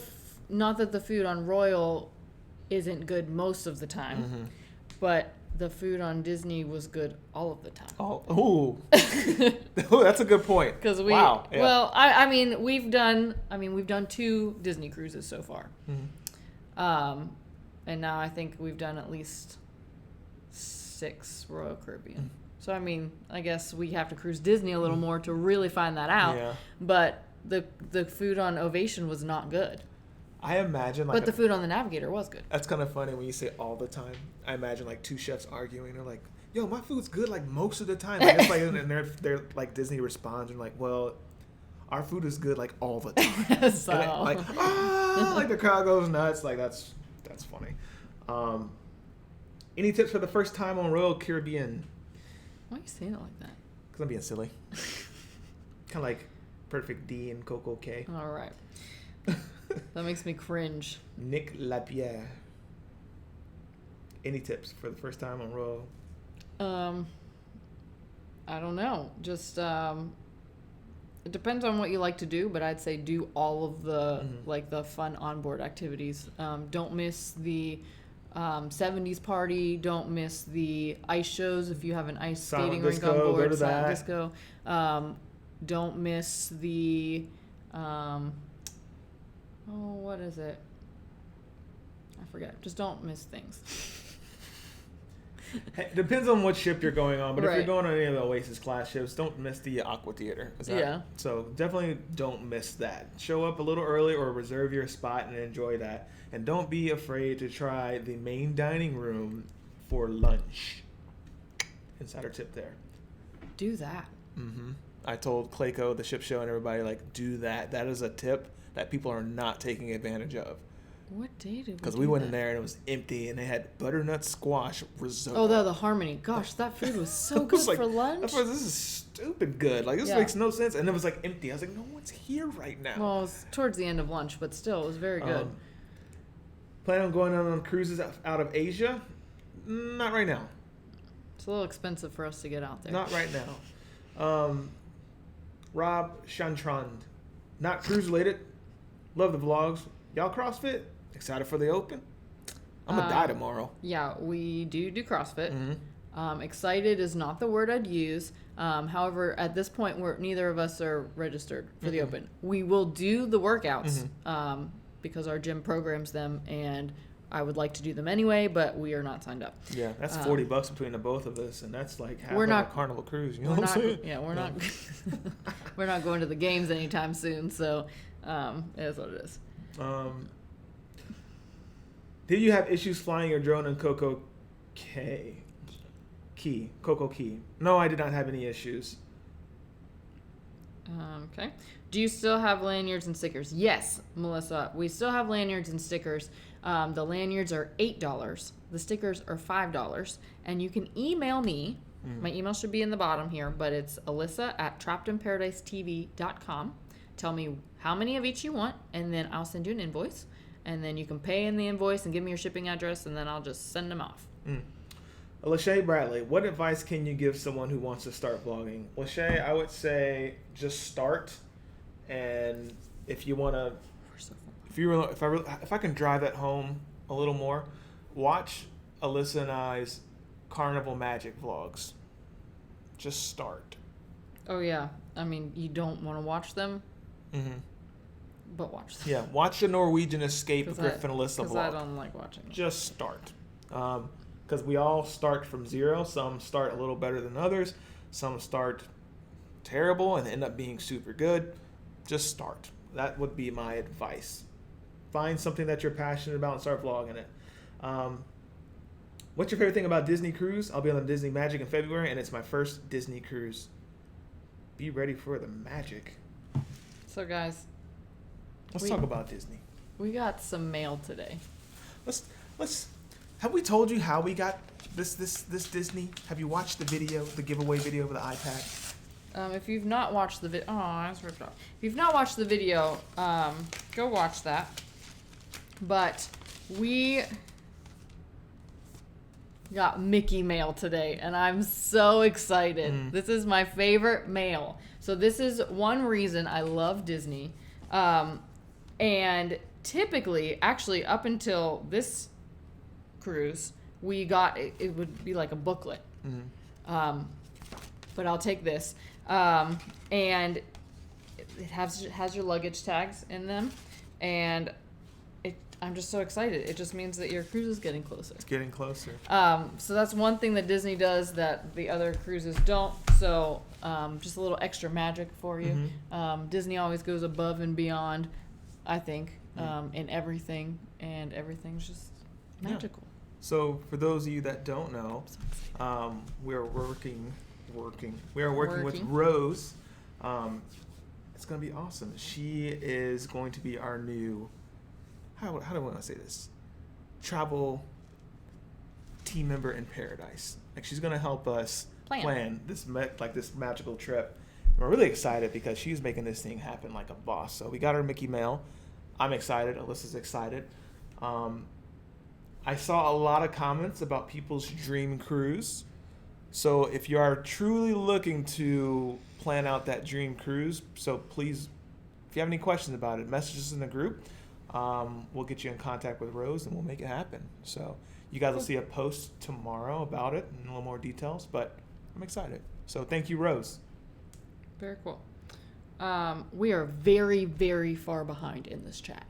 Not that the food on Royal isn't good most of the time, but the food on Disney was good all of the time. Oh, that's a good point. Because wow. Yeah. Well, I mean, we've done 2 Disney cruises so far, and now I think we've done at least 6 Royal Caribbean. So I mean, I guess we have to cruise Disney a little more to really find that out. Yeah. But the food on Ovation was not good. I imagine But the food on the Navigator was good. That's kind of funny when you say all the time. I imagine like 2 chefs arguing. They're like, "Yo, my food's good like most of the time." Like, it's like, and they're like Disney responds and like, "Well, our food is good like all the time." So And like like the crowd goes nuts. Like that's funny. Any tips for the first time on Royal Caribbean? Why are you saying it like that? Because I'm being silly. Kind of like Perfect D and Coco K. All right. That makes me cringe. Nick Lapierre. Any tips for the first time on Royal? I don't know. Just it depends on what you like to do, but I'd say do all of the like the fun onboard activities. Don't miss the 70s party. Don't miss the ice shows if you have an ice skating rink on board. Silent disco. Don't miss the what is it? I forget. Just don't miss things. Hey, depends on what ship you're going on, but Right. if you're going on any of the Oasis class ships, don't miss the Aqua Theater. Yeah. So definitely don't miss that. Show up a little early or reserve your spot and enjoy that. And don't be afraid to try the main dining room for lunch. Insider tip there. Do that. I told Clayco, the ship show, and everybody, like, do that. That is a tip that people are not taking advantage of. What day did we Because do we went that? in there and it was empty, and they had butternut squash risotto. Oh, the Harmony. Gosh, that food was so good like, for lunch. I thought, this is stupid good. Like, this makes no sense. And it was, like, empty. I was like, no one's here right now. Well, it was towards the end of lunch, but still, it was very good. Plan on going on cruises out of Asia? Not right now. It's a little expensive for us to get out there. Not right now. Rob Chantrand. Not cruise related. Love the vlogs. Y'all CrossFit? Excited for the Open? I'm going to die tomorrow. Yeah, we do CrossFit. Excited is not the word I'd use. However, at this point, neither of us are registered for the Open. We will do the workouts because our gym programs them, and I would like to do them anyway, but we are not signed up. Yeah, that's $40 between the both of us, and that's like half of a Carnival cruise. You know what I'm saying? Yeah, we're not. We're not going to the games anytime soon, so it is what it is. Did you have issues flying your drone in Coco Key? No, I did not have any issues. Okay. Do you still have lanyards and stickers? Yes, Melissa. We still have lanyards and stickers. The lanyards are $8. The stickers are $5. And you can email me. My email should be in the bottom here, but it's alyssa@trappedinparadise.tv.com. Tell me how many of each you want, and then I'll send you an invoice. And then you can pay in the invoice and give me your shipping address, and then I'll just send them off. Lachey Bradley, what advice can you give someone who wants to start vlogging? Lachey, I would say just start, and if you want to, if I can drive that home a little more, watch Alyssa and I's Carnival Magic vlogs. Just start. Oh yeah, I mean you don't want to watch them, but watch them. Yeah, watch the Norwegian Escape Griff and Alyssa vlog. Because I don't like watching them. Just start. Because we all start from zero. Some start a little better than others. Some start terrible and end up being super good. Just start. That would be my advice. Find something that you're passionate about and start vlogging it. What's your favorite thing about Disney Cruise? I'll be on the Disney Magic in February, and it's my first Disney cruise. Be ready for the magic. So, guys, Let's talk about Disney. we got some mail today. Let's. Have we told you how we got this Disney? Have you watched the video, the giveaway video of the iPad? If you've not watched the video, I was ripped off. If you've not watched the video, go watch that. But we got Mickey mail today, and I'm so excited. This is my favorite mail. So this is one reason I love Disney. And typically, actually, up until this cruise, we got it would be like a booklet. But I'll take this. And it has your luggage tags in them, and I'm just so excited. It just means that your cruise is getting closer. It's getting closer. So that's one thing that Disney does that the other cruises don't. So just a little extra magic for you. Disney always goes above and beyond, I think, in everything, and everything's just magical. So for those of you that don't know, we are working with Rose. It's going to be awesome. She is going to be our new, how do I want to say this? Travel team member in paradise. Like, she's going to help us plan this magical trip. And we're really excited because she's making this thing happen like a boss. So we got her Mickey mail. I'm excited. Alyssa's excited. I saw a lot of comments about people's dream cruise. So if you are truly looking to plan out that dream cruise, so please, if you have any questions about it, message us in the group. We'll get you in contact with Rose and we'll make it happen. So you guys will see a post tomorrow about it and a little more details, but I'm excited. So thank you, Rose. Very cool. We are very, very far behind in this chat.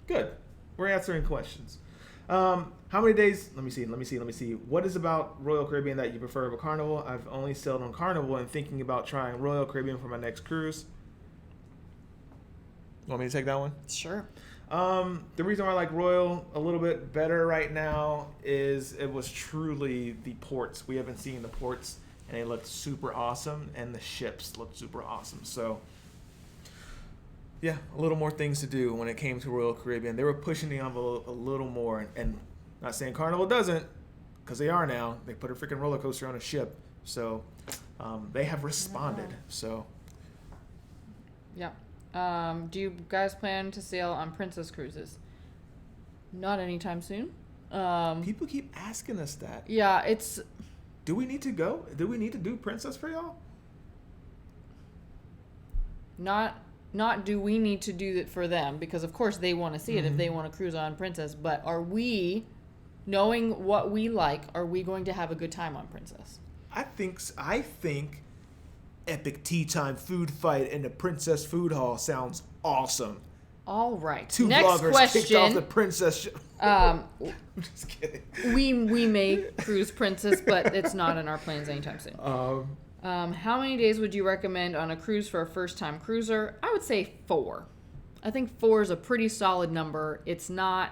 Good. We're answering questions. How many days? Let me see. What is about Royal Caribbean that you prefer over Carnival? I've only sailed on Carnival and thinking about trying Royal Caribbean for my next cruise. Want me to take that one? Sure. The reason why I like Royal a little bit better right now is it was truly the ports. We haven't seen the ports, and they looked super awesome, and the ships looked super awesome. So, yeah, a little more things to do when it came to Royal Caribbean. They were pushing the envelope a little more, and not saying Carnival doesn't, because they are now. They put a freaking roller coaster on a ship, so they have responded. So, yeah. Do you guys plan to sail on Princess cruises? Not anytime soon. people keep asking us that. Yeah, it's... Do we need to go? Do we need to do Princess for y'all? Not do we need to do it for them, because of course they want to see it if they want to cruise on Princess, but are we, knowing what we like, are we going to have a good time on Princess? I think epic tea time food fight in the Princess Food Hall sounds awesome. All right. Two Next vloggers question. kicked off the Princess show. I'm just kidding. We may cruise Princess, but it's not in our plans anytime soon. How many days would you recommend on a cruise for a first-time cruiser? I would say 4. I think 4 is a pretty solid number. It's not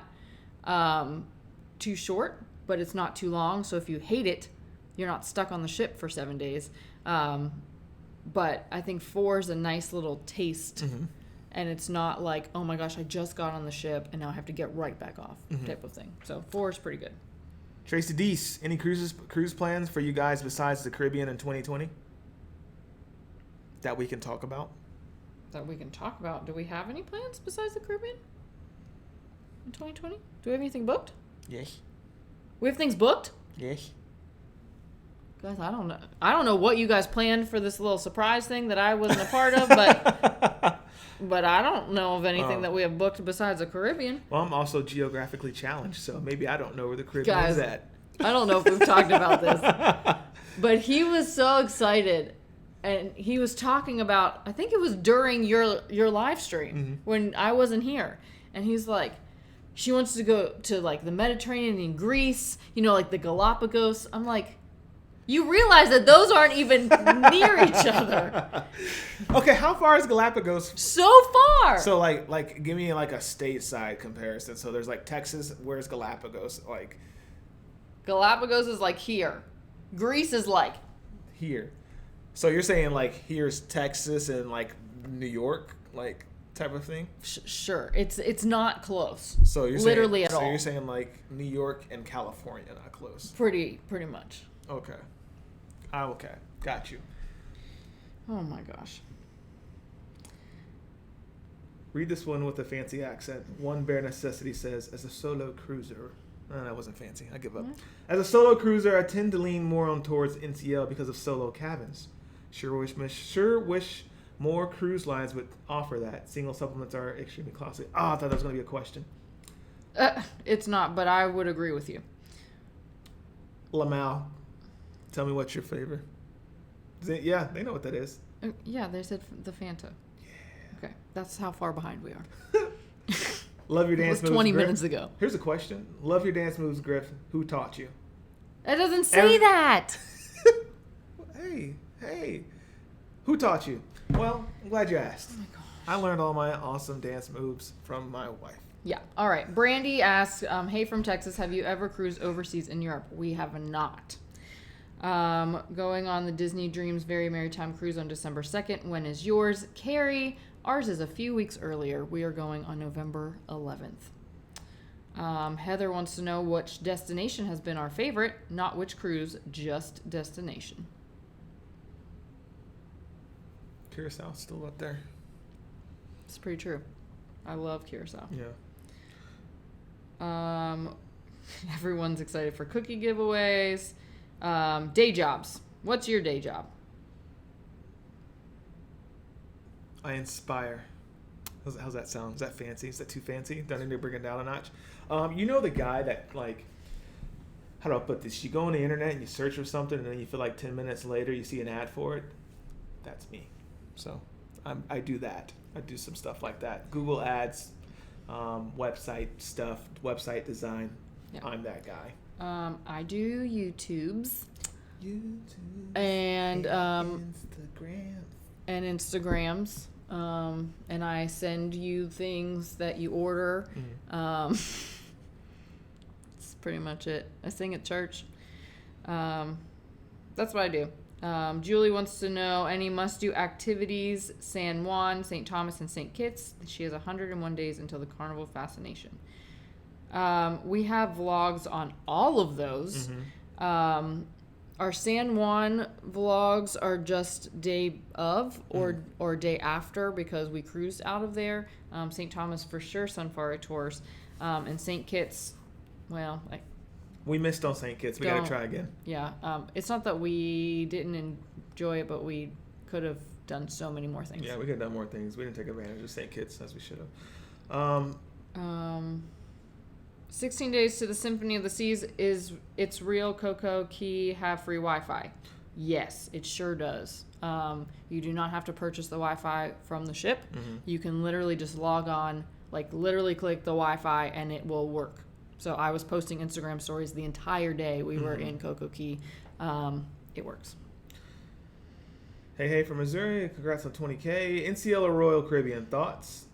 too short, but it's not too long. So if you hate it, you're not stuck on the ship for 7 days. But I think 4 is a nice little taste. And it's not like, oh my gosh, I just got on the ship and now I have to get right back off type of thing. So 4 is pretty good. Tracy Deese, any cruise plans for you guys besides the Caribbean in 2020 that we can talk about? That we can talk about. Do we have any plans besides the Caribbean in 2020? Do we have anything booked? Yes. We have things booked? Yes. Guys, I don't know. I don't know what you guys planned for this little surprise thing that I wasn't a part of, but I don't know of anything that we have booked besides the Caribbean. Well, I'm also geographically challenged, so maybe I don't know where the Caribbean is at. I don't know if we've talked about this, but he was so excited, and he was talking about, I think it was during your live stream when I wasn't here, and he's like, she wants to go to like the Mediterranean and Greece, like the Galapagos. I'm like, You realize that those aren't even near each other. Okay, how far is Galapagos? So far. So like give me like a stateside comparison. So there's like Texas. Where's Galapagos? Like Galapagos is like here. Greece is like here. So you're saying like here's Texas and like New York, like type of thing? Sure. It's not close. So you're literally saying, at all. So you're saying like New York and California not close. Pretty much. Okay. Okay. Got you. Oh my gosh. Read this one with a fancy accent. One bare necessity says, as a solo cruiser. That wasn't fancy. I give up. What? As a solo cruiser, I tend to lean more on towards NCL because of solo cabins. Sure wish more cruise lines would offer that. Single supplements are extremely costly. Oh, I thought that was going to be a question. It's not, but I would agree with you. Lamau, tell me what's your flavor. Yeah, they know what that is. Yeah, they said the Fanta. Yeah. Okay, that's how far behind we are. Love your dance it was moves, 20 Griff. minutes ago. Here's a question. Love your dance moves, Griff. Who taught you? It doesn't say that. Hey. Who taught you? Well, I'm glad you asked. Oh my gosh. I learned all my awesome dance moves from my wife. Yeah. All right. Brandy asks, hey, from Texas, have you ever cruised overseas in Europe? We have not. Going on the Disney Dreams Very Merry Time cruise on December 2nd. When is yours? Carrie, ours is a few weeks earlier. We are going on November 11th. Heather wants to know which destination has been our favorite. Not which cruise, just destination. Curacao still up there. It's pretty true. I love Curacao. Yeah. Everyone's excited for cookie giveaways. Day jobs. What's your day job? I inspire. How's that sound? Is that fancy? Is that too fancy? Do I need to bring it down a notch? You know the guy that, like, how do I put this? You go on the internet and you search for something and then you feel like 10 minutes later you see an ad for it? That's me. So I do that. I do some stuff like that. Google ads, website stuff, website design. Yeah. I'm that guy. I do YouTubes. YouTube. And Instagrams. And I send you things that you order. That's pretty much it. I sing at church. That's what I do. Julie wants to know any must-do activities, San Juan, St. Thomas, and St. Kitts. She has 101 days until the Carnival Fascination. We have vlogs on all of those. Mm-hmm. Our San Juan vlogs are just day of or day after because we cruised out of there. St. Thomas for sure, Sunfire Tours. And St. Kitts, well, we missed on St. Kitts. We got to try again. Yeah. It's not that we didn't enjoy it, but we could have done so many more things. Yeah, we could have done more things. We didn't take advantage of St. Kitts as we should have. 16 Days to the Symphony of the Seas, it's real Coco Key have free Wi-Fi? Yes, it sure does. You do not have to purchase the Wi-Fi from the ship. Mm-hmm. You can literally just log on, literally click the Wi-Fi and it will work. So I was posting Instagram stories the entire day we were in Coco Key. It works. Hey from Missouri, congrats on 20K. NCL or Royal Caribbean, thoughts?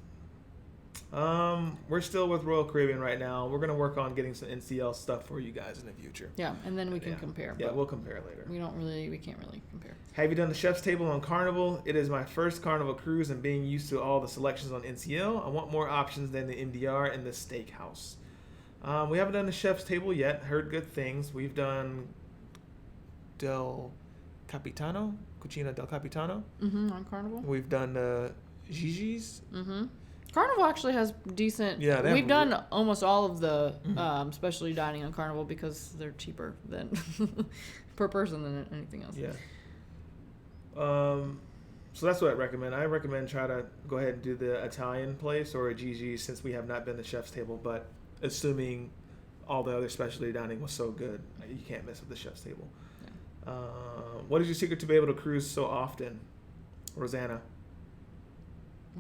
We're still with Royal Caribbean right now. We're going to work on getting some NCL stuff for you guys in the future. Yeah, and then we can compare. Yeah, we'll compare later. We can't really compare. Have you done the chef's table on Carnival? It is my first Carnival cruise and being used to all the selections on NCL, I want more options than the MDR and the steakhouse. We haven't done the chef's table yet. Heard good things. We've done Del Capitano, Cucina del Capitano. On Carnival. We've done Gigi's. Carnival actually has decent. Yeah, we've done almost all of the specialty dining on Carnival because they're cheaper than per person than anything else. Yeah. So that's what I recommend. I recommend try to go ahead and do the Italian place or a Gigi's since we have not been to chef's table, but assuming all the other specialty dining was so good, you can't mess with the chef's table. Yeah. What is your secret to be able to cruise so often, Rosanna?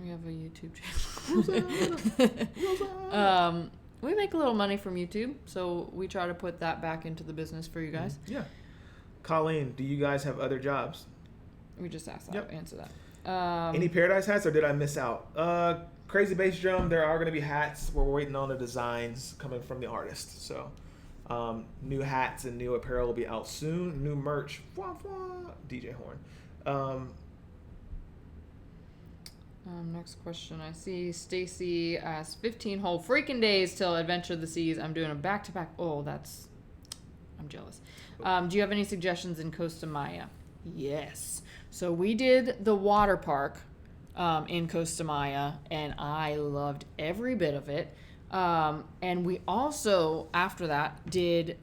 We have a YouTube channel. We make a little money from YouTube, so we try to put that back into the business for you guys. Yeah. Colleen, do you guys have other jobs? We just asked that. Yep. Answer that. Any Paradise hats, or did I miss out? Crazy Bass Drum, there are going to be hats. We're waiting on the designs coming from the artist. So, new hats and new apparel will be out soon. New merch. Wah, wah, DJ Horn. Next question. I see Stacy asks 15 whole freaking days till Adventure of the Seas. I'm doing a back-to-back. Oh, I'm jealous. Do you have any suggestions in Costa Maya? Yes. So we did the water park in Costa Maya, and I loved every bit of it. And we also, after that, did...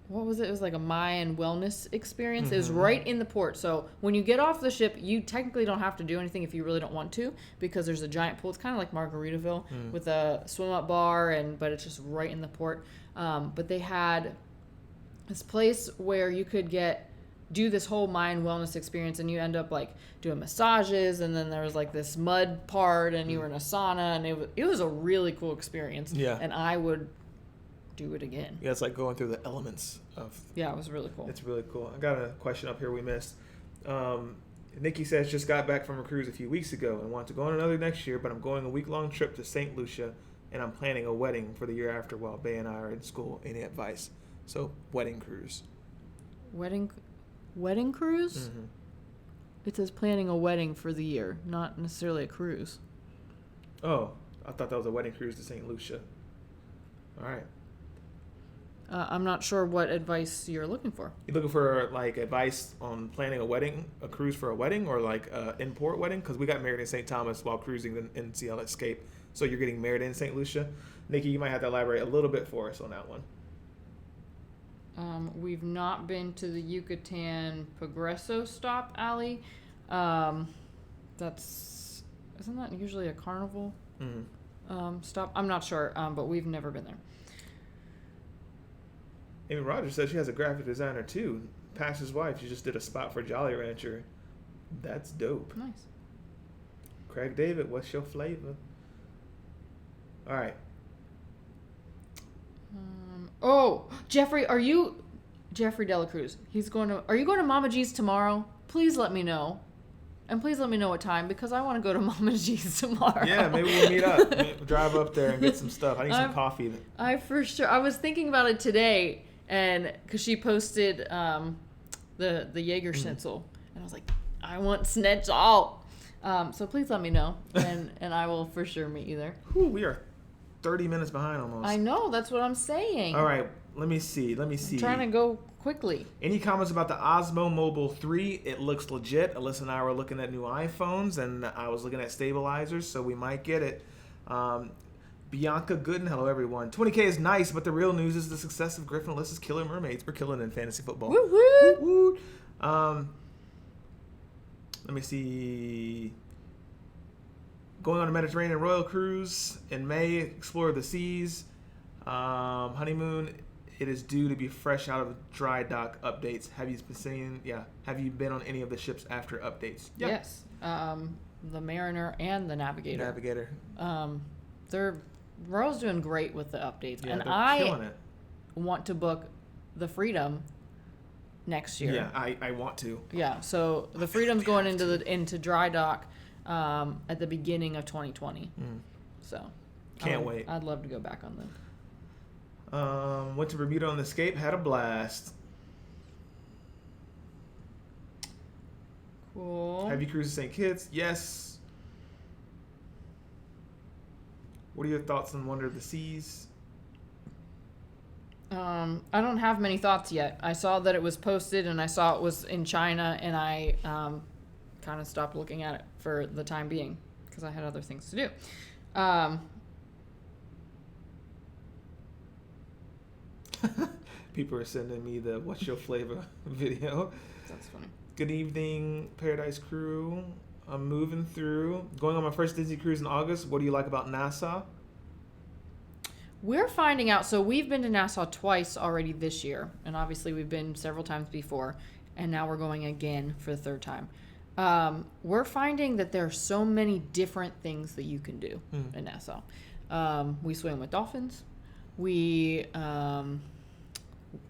What was it? It was like a Mayan wellness experience. Mm-hmm. It was right in the port. So when you get off the ship, you technically don't have to do anything if you really don't want to, because there's a giant pool. It's kind of like Margaritaville with a swim-up bar, but it's just right in the port. But they had this place where you could do this whole Mayan wellness experience, and you end up like doing massages, and then there was like this mud part, and you were in a sauna, and it was a really cool experience. Yeah. And I would do it again. Yeah, it's like going through the elements of... Yeah, it was really cool. It's really cool. I got a question up here we missed. Nikki says, just got back from a cruise a few weeks ago and want to go on another next year, but I'm going a week-long trip to St. Lucia, and I'm planning a wedding for the year after while Bay and I are in school. Any advice? So, wedding cruise. Wedding cruise? Mm-hmm. It says planning a wedding for the year, not necessarily a cruise. Oh, I thought that was a wedding cruise to St. Lucia. All right. I'm not sure what advice you're looking for. You looking for like advice on planning a cruise for a wedding, or like in-port wedding? Because we got married in St. Thomas while cruising in CL Escape. So you're getting married in St. Lucia. Nikki, you might have to elaborate a little bit for us on that one. We've not been to the Yucatan Progreso stop, Allie. Isn't that usually a carnival stop? I'm not sure, but we've never been there. Amy Rogers says she has a graphic designer too. Pastor's wife. She just did a spot for Jolly Rancher. That's dope. Nice. Craig David, what's your flavor? All right. Jeffrey, Jeffrey Dela Cruz? Are you going to Mama G's tomorrow? Please let me know. And please let me know what time, because I want to go to Mama G's tomorrow. Yeah, maybe we'll meet up. Maybe drive up there and get some stuff. I need some coffee. I was thinking about it today, and because she posted the Jaeger Schnitzel, and I was like, I want Schnitzel. So please let me know, and I will for sure meet you there. Whew, we are 30 minutes behind almost. I know, that's what I'm saying. All right, let me see. I'm trying to go quickly. Any comments about the Osmo Mobile 3? It looks legit. Alyssa and I were looking at new iPhones, and I was looking at stabilizers, so we might get it. Bianca Gooden, hello everyone. 20K is nice, but the real news is the success of Griff and Alyssa's Killer Mermaids. We're killing in fantasy football. Woo woo! Woo woo! Let me see. Going on a Mediterranean Royal Cruise in May, explore the seas. Honeymoon, it is due to be fresh out of dry dock updates. Have you been on any of the ships after updates? Yep. Yes. The Mariner and the Navigator. Royal's doing great with the updates. Yeah, and I want to book the Freedom next year. Yeah, I want to. Yeah, so the Freedom's going into dry dock at the beginning of 2020. So can't wait. I'd love to go back on them. Went to Bermuda on the Escape, had a blast. Cool. Have you cruised to St. Kitts? Yes. What are your thoughts on Wonder of the Seas? I don't have many thoughts yet. I saw that it was posted, and I saw it was in China, and I kind of stopped looking at it for the time being because I had other things to do. People are sending me the "What's Your Flavor" video. That's funny. Good evening, Paradise Crew. I'm moving through. Going on my first Disney cruise in August. What do you like about Nassau? We're finding out. So we've been to Nassau twice already this year, and obviously we've been several times before, and now we're going again for the third time. We're finding that there are so many different things that you can do in Nassau. We swam with dolphins. We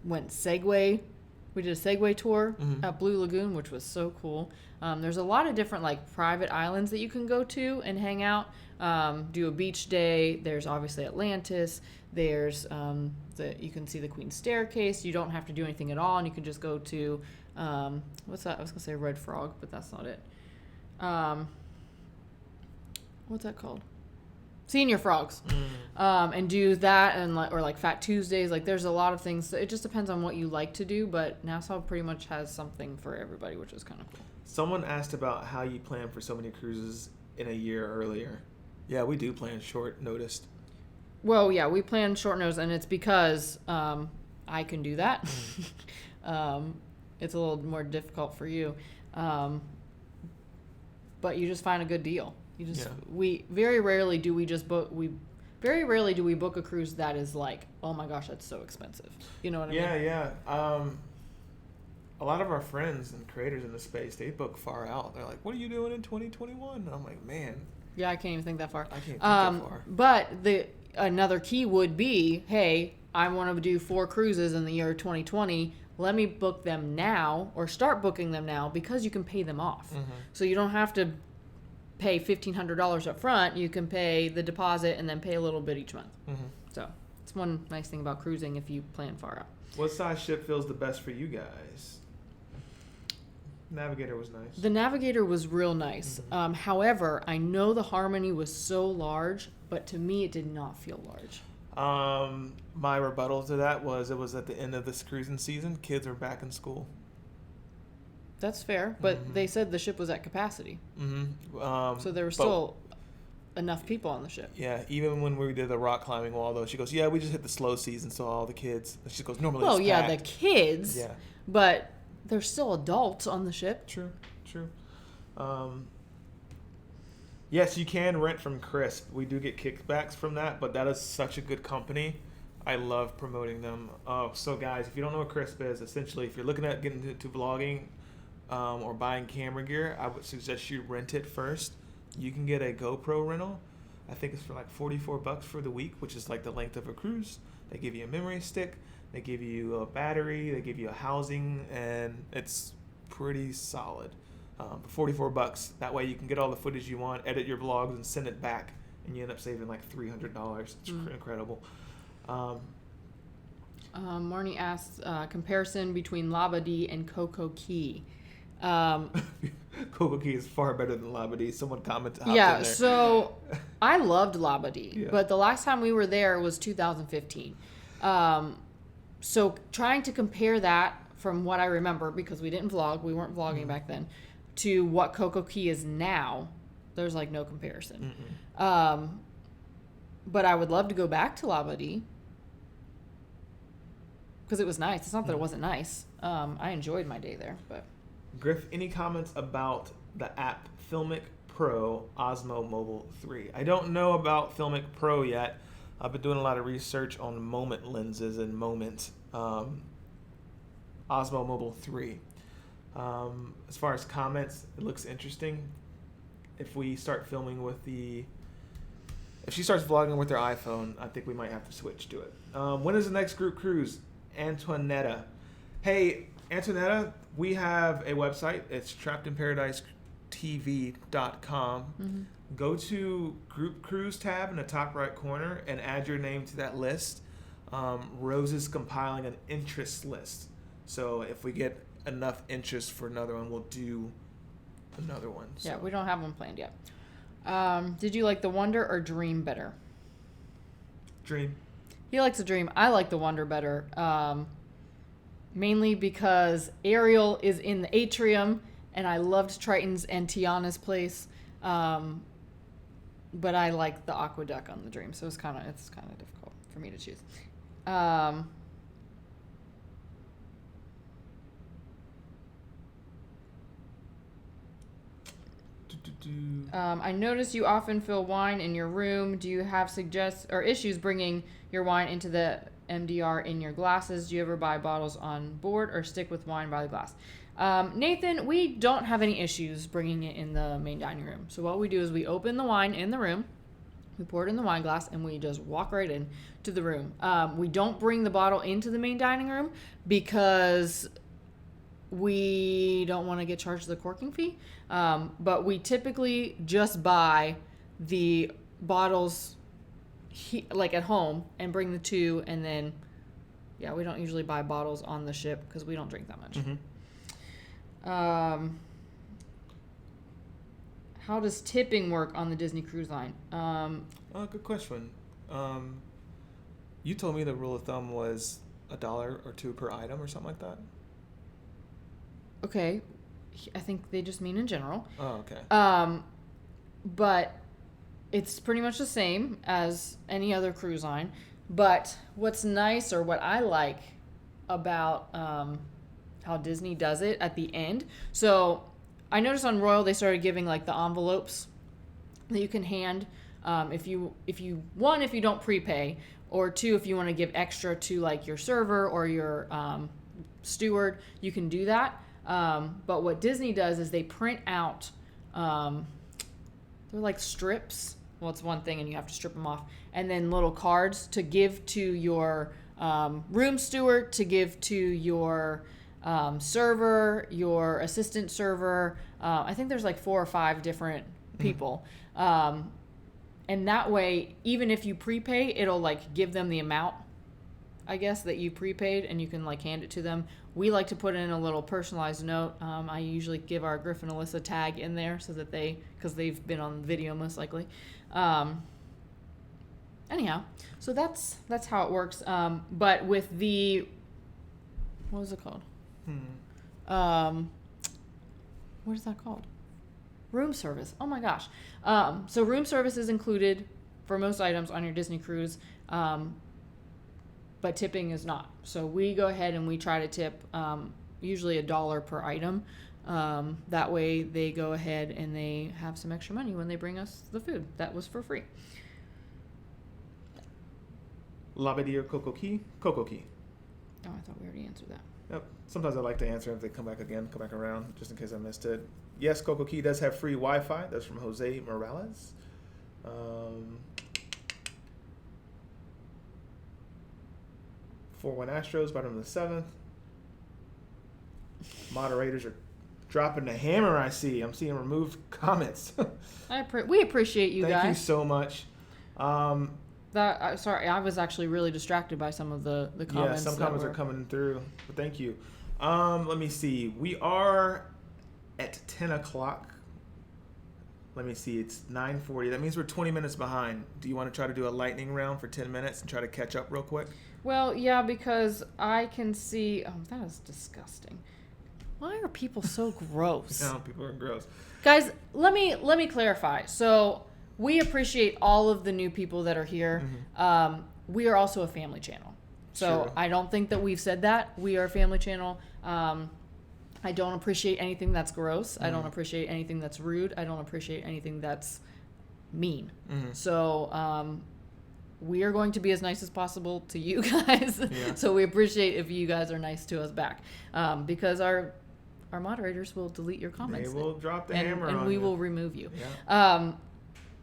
went Segway We did a Segway tour Mhm. at Blue Lagoon, which was so cool. There's a lot of different like private islands that you can go to and hang out. Do a beach day. There's obviously Atlantis. There's you can see the Queen's Staircase. You don't have to do anything at all, and you can just go to what's that? I was gonna say Red Frog, but that's not it. What's that called? Senior Frogs. And do that, and or like Fat Tuesdays. Like there's a lot of things. It just depends on what you like to do, but Nassau pretty much has something for everybody, which is kind of cool. Someone asked about how you plan for so many cruises in a year earlier. Yeah, we do plan short noticed. Well, yeah, we plan short notice, and it's because I can do that. It's a little more difficult for you, but you just find a good deal. We very rarely do we book a cruise that is like, oh my gosh, that's so expensive. You know what I mean? Yeah. A lot of our friends and creators in the space, they book far out. They're like, what are you doing in 2021? And I'm like, man. Yeah, I can't even think that far. I can't think that far. But another key would be, hey, I want to do 4 cruises in the year 2020. Let me book them now, or start booking them now, because you can pay them off. Mm-hmm. So you don't have to pay $1,500 up front. You can pay the deposit and then pay a little bit each month. Mm-hmm. So it's one nice thing about cruising if you plan far out. What size ship feels the best for you guys? Navigator was nice. The Navigator was real nice. Mm-hmm. However, I know the Harmony was so large, but to me it did not feel large. My rebuttal to that was it was at the end of this cruising season. Kids were back in school. That's fair, but they said the ship was at capacity. Mm-hmm. So there were still enough people on the ship. Yeah, even when we did the rock climbing wall, though, she goes, yeah, we just hit the slow season, so all the kids. And she goes, normally it's yeah, packed. the kids. Yeah. But there's still adults on the ship. True. Yes, you can rent from Crisp. We do get kickbacks from that, but that is such a good company. I love promoting them. So guys, if you don't know what Crisp is, essentially, if you're looking at getting into vlogging or buying camera gear, I would suggest you rent it first. You can get a GoPro rental. I think it's for like $44 for the week, which is like the length of a cruise. They give you a memory stick. They give you a battery. They give you a housing, and it's pretty solid. For $44, that way you can get all the footage you want, edit your vlogs, and send it back, and you end up saving like $300. It's incredible. Marnie asks comparison between Labadee and Coco Key. Coco Key is far better than Labadee. Someone commented. Yeah, so I loved Labadee, Yeah. but the last time we were there was 2015. So trying to compare that from what I remember, because we didn't vlog, we weren't vlogging back then, to what Coco Key is now, there's like no comparison. But I would love to go back to Labadee because it was nice. It's not that it wasn't nice. I enjoyed my day there. But Griff, any comments about the app Filmic Pro Osmo Mobile 3? I don't know about Filmic Pro yet. I've been doing a lot of research on Moment lenses and Moment Osmo Mobile 3. As far as comments, it looks interesting. If we start filming with if she starts vlogging with her iPhone, I think we might have to switch to it. When is the next group cruise? Antoinetta. Hey, Antoinetta, we have a website. It's trappedinparadise.tv.com. Go to Group Cruise tab in the top right corner and add your name to that list. Rose is compiling an interest list. So if we get enough interest for another one, we'll do another one. So. yeah, we don't have one planned yet. Did you like the Wonder or Dream better? Dream. He likes the Dream. I like the Wonder better. Mainly because Ariel is in the atrium, and I loved Triton's and Tiana's place. But I like the Aqueduct on the Dream, so it's kind of difficult for me to choose. I notice you often fill wine in your room. Do you have issues bringing your wine into the MDR in your glasses? Do you ever buy bottles on board or stick with wine by the glass? Nathan, we don't have any issues bringing it in the main dining room. So what we do is we open the wine in the room, we pour it in the wine glass, and we just walk right in to the room. We don't bring the bottle into the main dining room because we don't want to get charged the corking fee. But we typically just buy the bottles like at home and bring the 2, and then we don't usually buy bottles on the ship because we don't drink that much. How does tipping work on the Disney Cruise Line? Good question. You told me the rule of thumb was $1 or $2 per item or something like that. Okay, I think they just mean in general. Oh, okay. But it's pretty much the same as any other cruise line. But what's nice, or what I like about how Disney does it at the end. So I noticed on Royal they started giving like the envelopes that you can hand if you don't prepay, or 2 if you want to give extra to like your server or your steward, you can do that. But what Disney does is they print out they're like strips. Well, it's one thing and you have to strip them off, and then little cards to give to your room steward, to give to your server, your assistant server. I think there's like 4 or 5 different people. And that way, even if you prepay, it'll like give them the amount, I guess, that you prepaid, and you can like hand it to them. We like to put in a little personalized note. I usually give our Griff and Alyssa tag in there so that because they've been on video most likely. Anyhow, so that's how it works. But with the, what is it called? What is that called? Room service. Oh my gosh. So room service is included for most items on your Disney cruise, but tipping is not. So we go ahead and we try to tip usually $1 per item. That way they go ahead and they have some extra money when they bring us the food. That was for free. Labadier Coco Key. Coco Key. Oh, I thought we already answered that. Yep. Sometimes I like to answer if they come back around, just in case I missed it. Yes, Coco Key does have free Wi-Fi. That's from Jose Morales. For One Astros, bottom of the 7th. Moderators are dropping the hammer, I see. I'm seeing removed comments. We appreciate you guys. Thank you so much. Sorry, I was actually really distracted by some of the comments. Yeah, some comments are coming through. But thank you. Let me see. We are at 10 o'clock. Let me see. It's 9:40. That means we're 20 minutes behind. Do you want to try to do a lightning round for 10 minutes and try to catch up real quick? Well, yeah, because I can see... Oh, that is disgusting. Why are people so gross? No, people are gross. Guys, let me clarify. So we appreciate all of the new people that are here. Mm-hmm. We are also a family channel. So True. I don't think that we've said that. We are a family channel. I don't appreciate anything that's gross. Mm-hmm. I don't appreciate anything that's rude. I don't appreciate anything that's mean. Mm-hmm. So we are going to be as nice as possible to you guys. Yeah. So we appreciate if you guys are nice to us back, because our moderators will delete your comments. They will drop the hammer on you. And we will remove you. Yeah.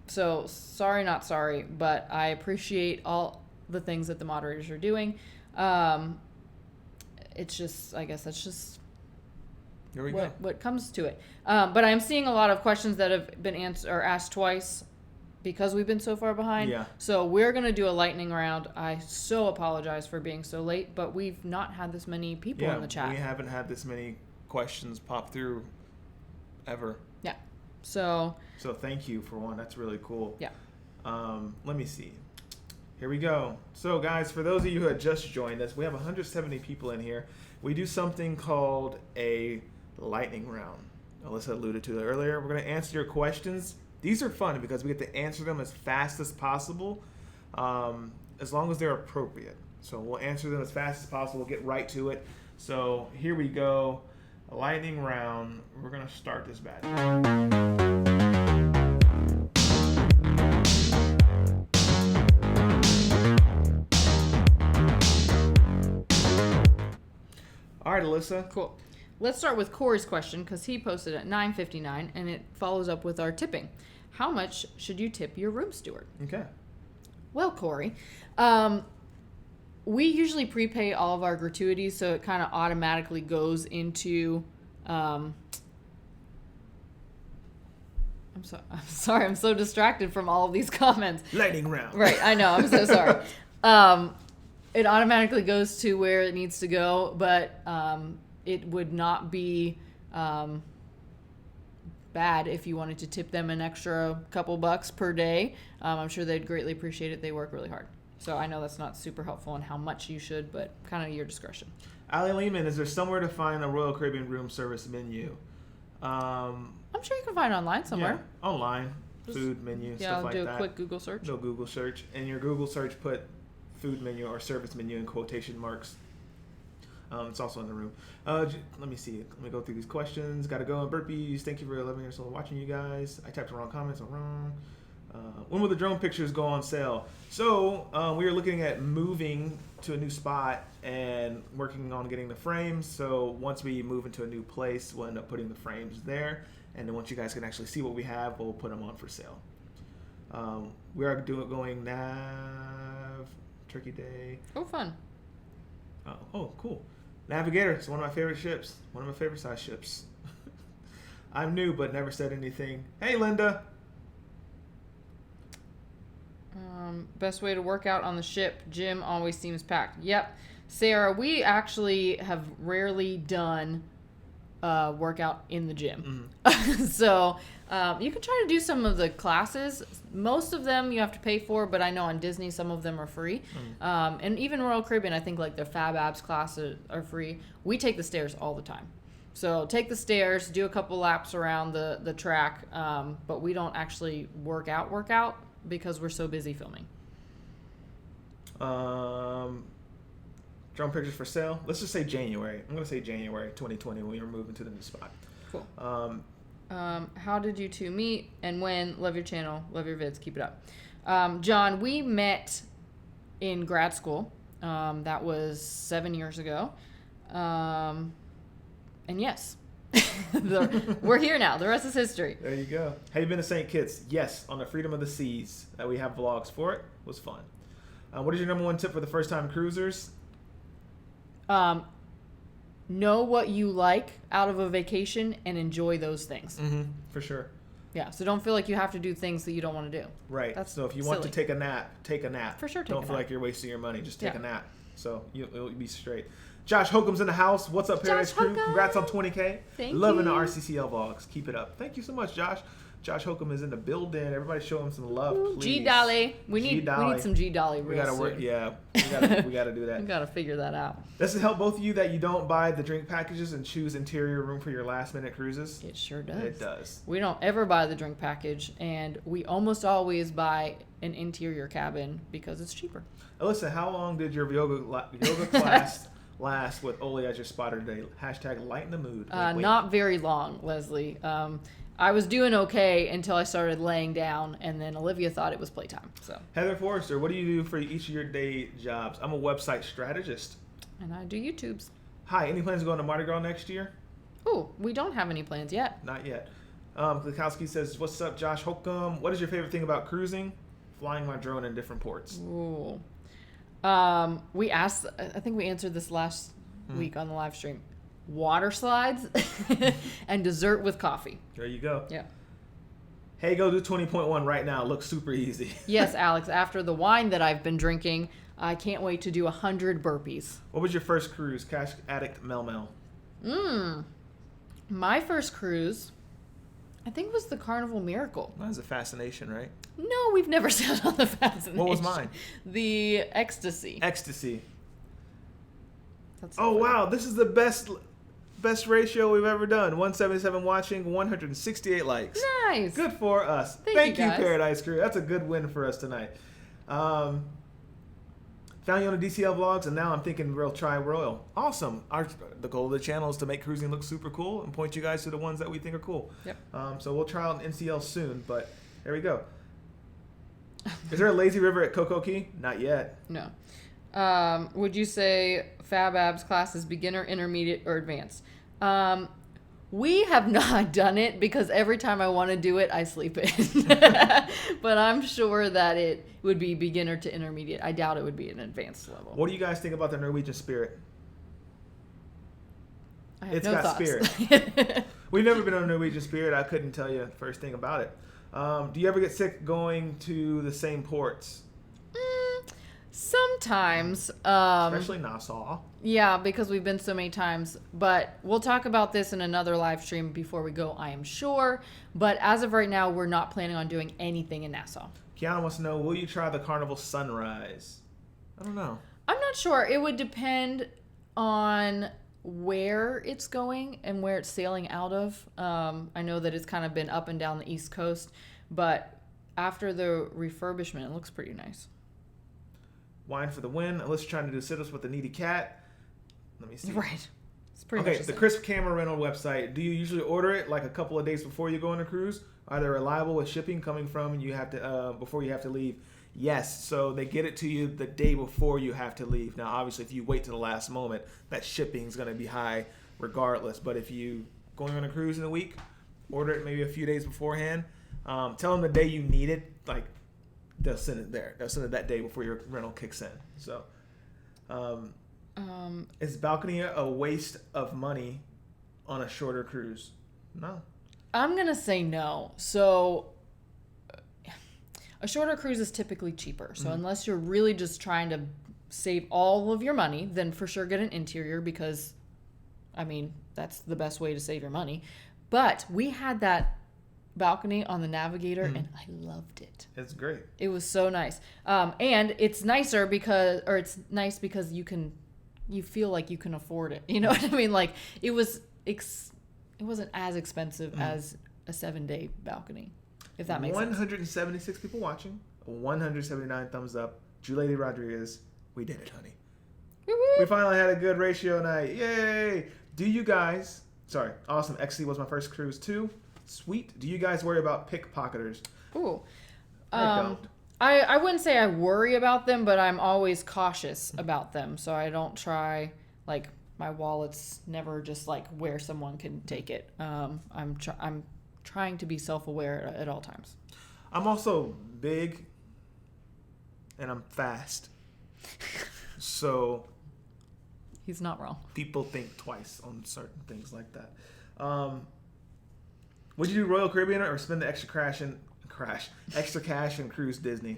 So sorry, not sorry, but I appreciate all the things that the moderators are doing. It's just, I guess that's just what comes to it. But I'm seeing a lot of questions that have been asked twice because we've been so far behind. Yeah. So we're going to do a lightning round. I so apologize for being so late, but we've not had this many people in the chat. We haven't had this many questions pop through ever. Yeah. So thank you for one. That's really cool. Yeah. Let me see. Here we go. So guys, for those of you who had just joined us, we have 170 people in here. We do something called a lightning round. Alyssa alluded to it earlier. We're going to answer your questions. These are fun because we get to answer them as fast as possible, as long as they're appropriate. So we'll answer them as fast as possible, get right to it. So here we go. A lightning round. We're going to start this bad. All right, Alyssa. Cool. Let's start with Corey's question because he posted at 9:59 and it follows up with our tipping. How much should you tip your room steward? Okay. Well, Corey, we usually prepay all of our gratuities, so it kind of automatically goes into. I'm sorry. I'm so distracted from all of these comments. Lightning round. Right. I know. I'm so sorry. It automatically goes to where it needs to go, but it would not be bad if you wanted to tip them an extra couple bucks per day. I'm sure they'd greatly appreciate it. They work really hard. So I know that's not super helpful on how much you should, but kind of your discretion. Ali Lehman, is there somewhere to find a Royal Caribbean room service menu? I'm sure you can find it online somewhere. Yeah, online. Food menu, stuff like that. Yeah, do a quick Google search. No Google search. In your Google search, put food menu or service menu in quotation marks. It's also in the room. Let me see. Let me go through these questions. Got to go on burpees. Thank you for 11 years old watching you guys. I typed the wrong comments. I'm wrong. When will the drone pictures go on sale? So we are looking at moving to a new spot and working on getting the frames. So once we move into a new place, we'll end up putting the frames there. And then once you guys can actually see what we have, we'll put them on for sale. We are going Nav Turkey Day. Oh, fun. Oh, cool. Navigator. It's one of my favorite ships. One of my favorite size ships. I'm new, but never said anything. Hey, Linda. Best way to work out on the ship. Gym always seems packed. Yep. Sarah, we actually have rarely done workout in the gym. Mm-hmm. So you can try to do some of the classes. Most of them you have to pay for, but I know on Disney some of them are free. Mm-hmm. And even Royal Caribbean, I think like their Fab Abs classes are free. We take the stairs all the time. So take the stairs, do a couple laps around the track, but we don't actually work out because we're so busy filming. Drone pictures for sale. Let's just say January. I'm going to say January 2020 when we're moving to the new spot. Cool. How did you two meet and when? Love your channel. Love your vids. Keep it up. John, we met in grad school. That was 7 years ago. And yes, we're here now. The rest is history. There you go. Have you been to St. Kitts? Yes, on the Freedom of the Seas. We have vlogs for it. It was fun. What is your number one tip for the first time cruisers? Know what you like out of a vacation and enjoy those things. Mm-hmm, for sure. Yeah, so don't feel like you have to do things that you don't want to do. Right. That's so if you silly. want to take a nap, take a nap. For sure, take a Don't nap. feel like you're wasting your money. Just take a nap. So you'll be straight. Josh Holcomb's in the house. What's up, Paradise Crew? Congrats on 20K. Thank Loving you. the RCCL vlogs. Keep it up. Thank you so much, Josh. Josh Holcomb is in the building. Everybody show him some love, please. G Dolly. We need some G Dolly real We gotta soon. work. Yeah, we gotta do that. We gotta figure that out. Does it help both of you that you don't buy the drink packages and choose interior room for your last minute cruises? It sure does. It does. We don't ever buy the drink package, and we almost always buy an interior cabin because it's cheaper. Alyssa, how long did your yoga class last with Oli as your spotter today? # lighten the mood. Wait. Not very long, Leslie. I was doing okay until I started laying down, and then Olivia thought it was playtime. So Heather Forrester, what do you do for each of your day jobs? I'm a website strategist. And I do YouTubes. Hi, any plans to go on to Mardi Gras next year? Oh, we don't have any plans yet. Not yet. Klikowski says, what's up, Josh Holcomb? What is your favorite thing about cruising? Flying my drone in different ports. Ooh. We asked, I think we answered this last week on the live stream. Water slides and dessert with coffee. There you go. Yeah. Hey, go do 20.1 right now. Looks super easy. Yes, Alex. After the wine that I've been drinking, I can't wait to do 100 burpees. What was your first cruise? Cash Addict Mel. My first cruise, I think, was the Carnival Miracle. Mine's a Fascination, right? No, we've never sailed on the Fascination. What was mine? The Ecstasy. Ecstasy. That's Oh, wow. This is the best ratio we've ever done. 177 watching, 168 likes. Nice. Good for us. Thank you, guys. Paradise Crew. That's a good win for us tonight. Found you on the DCL vlogs, and now I'm thinking we'll try Royal. Awesome. The goal of the channel is to make cruising look super cool and point you guys to the ones that we think are cool. Yep. So we'll try out an NCL soon, but there we go. Is there a lazy river at Coco Key? Not yet. No. Would you say Fab Abs class is beginner, intermediate, or advanced? We have not done it because every time I want to do it, I sleep in. But But I'm sure that it would be beginner to intermediate. I doubt it would be an advanced level. What do you guys think about the Norwegian Spirit? I have It's no got thoughts. spirit. We've never been on a Norwegian Spirit. I couldn't tell you the first thing about it. Do you ever get sick going to the same ports? Sometimes. Especially Nassau. Yeah, because we've been so many times. But we'll talk about this in another live stream before we go, I am sure. But as of right now, we're not planning on doing anything in Nassau. Kiana wants to know, will you try the Carnival Sunrise? I don't know. I'm not sure. It would depend on where it's going and where it's sailing out of. I know that it's kind of been up and down the East Coast, but after the refurbishment, it looks pretty nice. Wine for the win. Alyssa trying to do sit-ups with the needy cat. Let me see. Right. It's pretty Okay, much the Crisp Camera Rental website. Do you usually order it like a couple of days before you go on a cruise? Are they reliable with shipping coming from you have to before you have to leave? Yes. So they get it to you the day before you have to leave. Now, obviously, if you wait to the last moment, that shipping is going to be high regardless. But if you going on a cruise in a week, order it maybe a few days beforehand. Tell them the day you need it, like they'll send it there. They'll send it that day before your rental kicks in. So, is balcony a waste of money on a shorter cruise? No. I'm going to say no. So a shorter cruise is typically cheaper. So unless you're really just trying to save all of your money, then for sure get an interior because, I mean, that's the best way to save your money. But we had that balcony on the Navigator and I loved it. It's great. It was so nice. And it's nicer because you feel like you can afford it. You know what I mean? Like it wasn't as expensive as a 7-day balcony, if that makes 176 people watching, 179 thumbs up. Julie Rodriguez, we did it, honey. sense. We finally had a good ratio night. Yay! Awesome. XC was my first cruise too. Sweet. Do you guys worry about pickpocketers? Ooh. I don't. I wouldn't say I worry about them, but I'm always cautious about them. So I don't try, like, my wallet's never just like where someone can take it. I'm trying to be self-aware at all times. I'm also big and I'm fast. So He's not wrong. people think twice on certain things like that. Would you do Royal Caribbean or spend the extra cash and cruise Disney?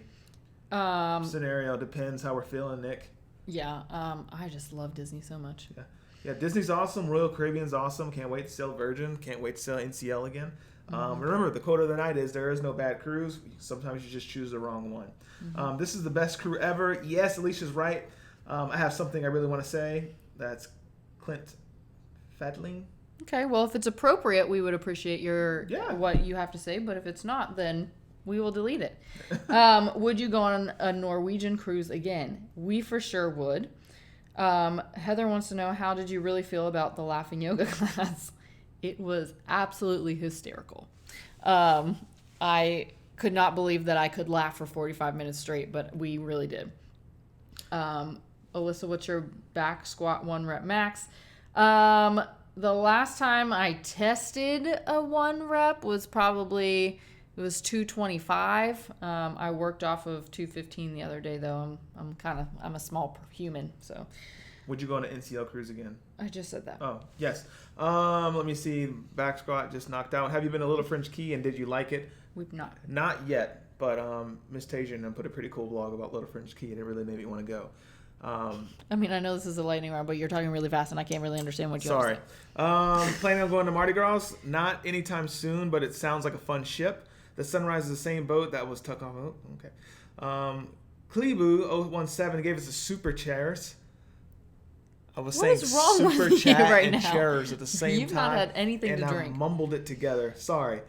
Scenario depends how we're feeling, Nick. Yeah. I just love Disney so much. Yeah, Disney's awesome. Royal Caribbean's awesome. Can't wait to sail Virgin. Can't wait to sail NCL again. Remember, the quote of the night is there is no bad cruise. Sometimes you just choose the wrong one. This is the best crew ever. Yes, Alicia's right. I have something I really want to say. That's Clint Fedling. Okay. Well, if it's appropriate, we would appreciate Yeah. what you have to say. But if it's not, then we will delete it. Would you go on a Norwegian cruise again? We for sure would. Heather wants to know, how did you really feel about the laughing yoga class? It was absolutely hysterical. I could not believe that I could laugh for 45 minutes straight, but we really did. Alyssa, what's your back squat 1 rep max? The last time I tested a 1 rep was probably, it was 225. I worked off of 215 the other day though. I'm a small human, so. Would you go on an NCL cruise again? I just said that. Oh, yes. Let me see. Back squat just knocked out. Have you been to Little French Key and did you like it? We've not. Not yet, but Miss Tajan put a pretty cool blog about Little French Key and it really made me want to go. I mean, I know this is a lightning round, but you're talking really fast and I can't really understand what you're saying. Planning on going to Mardi Gras? Not anytime soon, but it sounds like a fun ship. The Sunrise is the same boat that was tucked off. Oh, okay. Klebu017 gave us a super chairs. I was saying is wrong super with you chat right and now? chairs at the same You've time. not had anything and to I drink. mumbled it together. Sorry.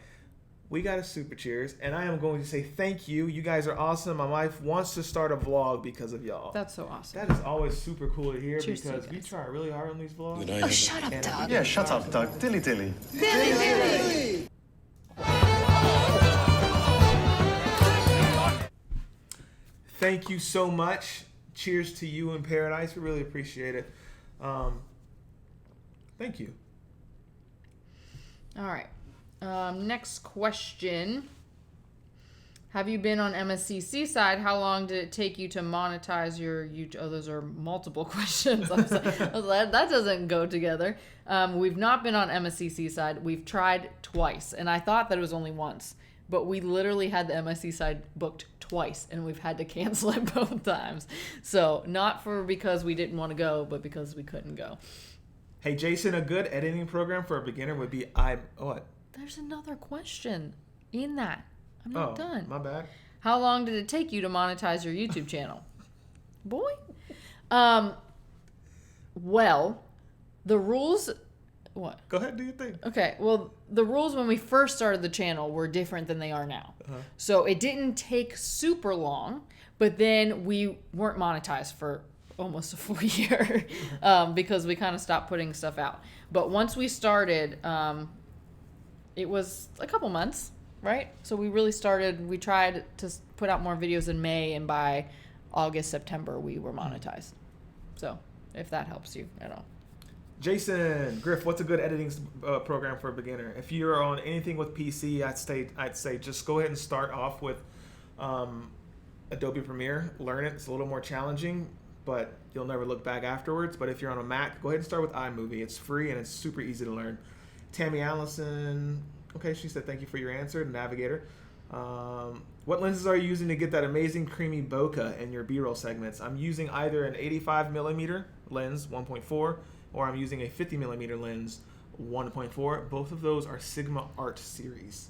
We got a super cheers, and I am going to say thank you. You guys are awesome. My wife wants to start a vlog because of y'all. That's so awesome. That is always super cool to hear Cheers to because you we guys. try really hard on these vlogs. Oh, Shut up, Doug. Yeah, shut up, Doug. Dilly dilly. Thank you so much. Cheers to you in paradise. We really appreciate it. Thank you. All right. Next question. Have you been on MSCC side? How long did it take you to monetize your YouTube? Oh, those are multiple questions. I was like, that doesn't go together. We've not been on MSCC side. We've tried twice, and I thought that it was only once. But we literally had the MSC side booked twice, and we've had to cancel it both times. So not because we didn't want to go, but because we couldn't go. Hey, Jason, a good editing program for a beginner would be what? There's another question in that. I'm not done. My bad. How long did it take you to monetize your YouTube channel? Boy. Well, the rules... What? Go ahead, do your thing. Okay, well, the rules when we first started the channel were different than they are now. So it didn't take super long, but then we weren't monetized for almost a full year because we kind of stopped putting stuff out. But once we started, it was a couple months, right? So we tried to put out more videos in May, and by August, September, we were monetized. So if that helps you at all. Jason, Griff, what's a good editing program for a beginner? If you're on anything with PC, I'd say just go ahead and start off with Adobe Premiere. Learn it. It's a little more challenging, but you'll never look back afterwards. But if you're on a Mac, go ahead and start with iMovie. It's free and it's super easy to learn. Tammy Allison, okay, she said thank you for your answer. Navigator. What lenses are you using to get that amazing creamy bokeh in your B-roll segments? I'm using either an 85mm lens 1.4 or I'm using a 50mm lens 1.4. Both of those are Sigma Art series.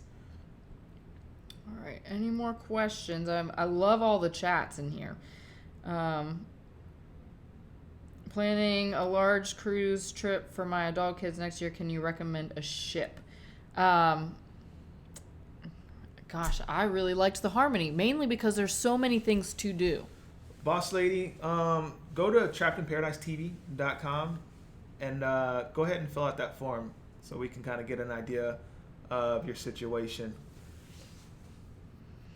All right. Any more questions? I love all the chats in here. Planning a large cruise trip for my adult kids next year. Can you recommend a ship? Gosh, I really liked the Harmony, mainly because there's so many things to do. Boss lady, go to trappedinparadise.tv.com and go ahead and fill out that form so we can kind of get an idea of your situation,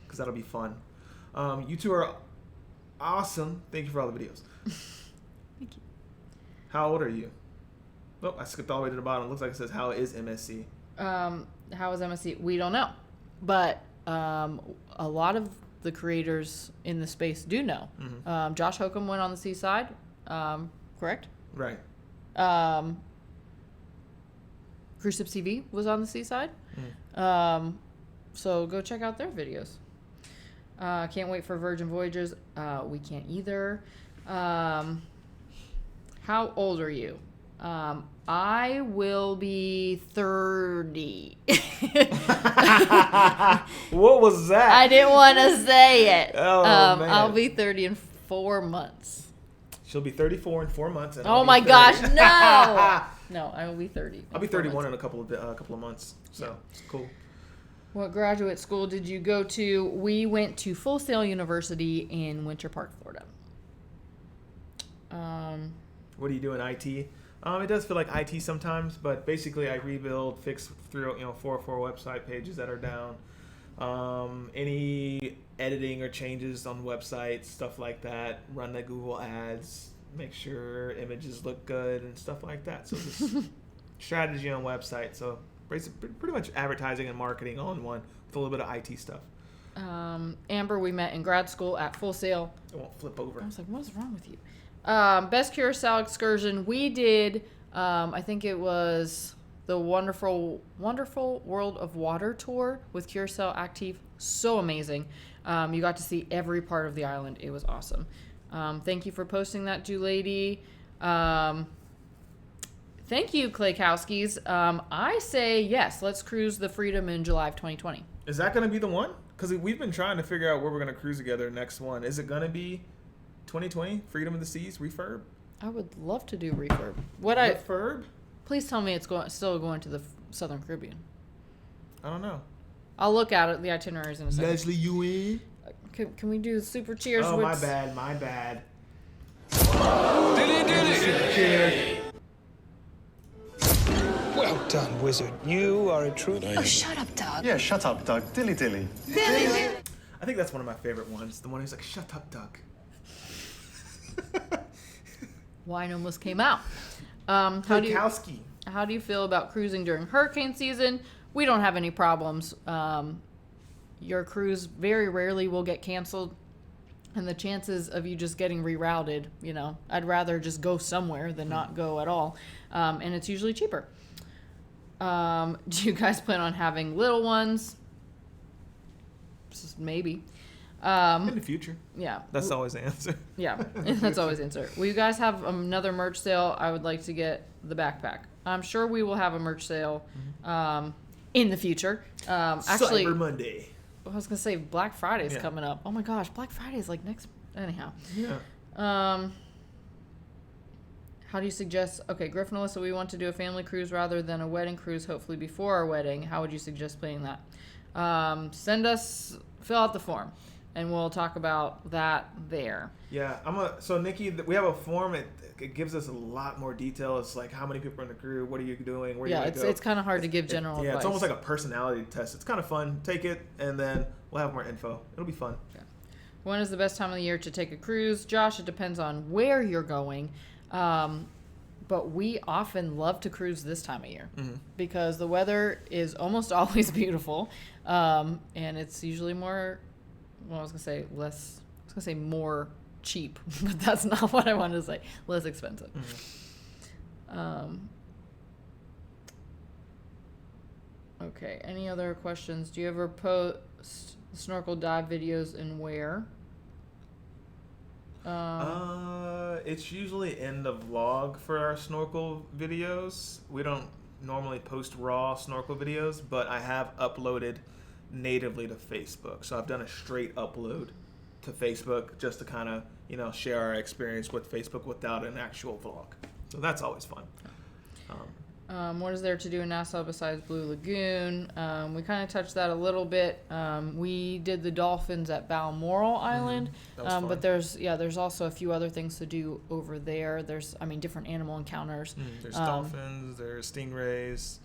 because that'll be fun. You two are awesome. Thank you for all the videos. Thank you. How old are you? Oh, I skipped all the way to the bottom. Looks like it says, how is MSC? How is MSC? We don't know. But a lot of the creators in the space do know. Mm-hmm. Josh Hokum went on the seaside, correct? Right. Cruise Ships TV was on the seaside. Mm. So go check out their videos. Can't wait for Virgin Voyages. We can't either. How old are you? I will be 30. What was that? I didn't want to say it. Oh, man. I'll be 30 in 4 months. She'll be 34 in 4 months. And oh my gosh, no! No, I will be 30. I'll be 31 in a couple of months. So it's cool. What graduate school did you go to? We went to Full Sail University in Winter Park, Florida. What do you do in IT? It does feel like IT sometimes, but basically I rebuild, fix through 404 website pages that are down. Any editing or changes on websites, stuff like that. Run the Google ads, make sure images look good and stuff like that. So just strategy on websites. So pretty much advertising and marketing all in one with a little bit of IT stuff. Amber, we met in grad school at Full Sail. It won't flip over. I was like, what is wrong with you? Best Curacao excursion we did. I think it was the wonderful World of Water tour with Curacao Active. So amazing. You got to see every part of the island. It was awesome. Thank you for posting that, Jew Lady. Thank you, Claykowskis. I say yes. Let's cruise the Freedom in July of 2020. Is that going to be the one? Because we've been trying to figure out where we're going to cruise together next one. Is it going to be 2020 Freedom of the Seas refurb? I would love to do refurb. Refurb? Please tell me it's still going to the Southern Caribbean. I don't know. I'll look at it. The itineraries in a second. Leslie, you in? Can we do super cheers? Oh, my bad. Dilly dilly. Super cheers. Well done, wizard. You are a true... Oh, shut up, Doug. Yeah, shut up, Doug. Dilly dilly. I think that's one of my favorite ones. The one who's like, shut up, Doug. Wine almost came out. How do you feel about cruising during hurricane season? We don't have any problems. your cruise very rarely will get canceled. And the chances of you just getting rerouted, I'd rather just go somewhere than not go at all. And it's usually cheaper. Do you guys plan on having little ones? Maybe. In the future. Yeah. That's always the answer. Yeah, that's always the answer. Will you guys have another merch sale? I would like to get the backpack. I'm sure we will have a merch sale in the future. Actually, Cyber Monday. I was going to say Black Friday's coming up. Oh my gosh, Black Friday is like next... Anyhow. Yeah. How do you suggest... Okay, Griff and Alyssa, we want to do a family cruise rather than a wedding cruise, hopefully before our wedding. How would you suggest playing that? Fill out the form, and we'll talk about that there. Yeah, so Nikki, we have a form. It gives us a lot more detail. It's like how many people are in the crew, what are you doing, where you go. It's kind of hard to give general advice. Yeah, it's almost like a personality test. It's kind of fun. Take it, and then we'll have more info. It'll be fun. Yeah. When is the best time of the year to take a cruise? Josh, it depends on where you're going. But we often love to cruise this time of year because the weather is almost always beautiful. And it's usually more, well, I was going to say more cheap, but that's not what I wanted to say. Less expensive. Okay. Any other questions? Do you ever post snorkel dive videos and where? It's usually in the vlog for our snorkel videos. We don't normally post raw snorkel videos, but I have uploaded natively to Facebook. So I've done a straight upload to Facebook just to kind of, share our experience with Facebook without an actual vlog. So that's always fun. What is there to do in Nassau besides Blue Lagoon? We kind of touched that a little bit. We did the dolphins at Balmoral Island, but there's also a few other things to do over there. There's, different animal encounters. There's dolphins, there's stingrays.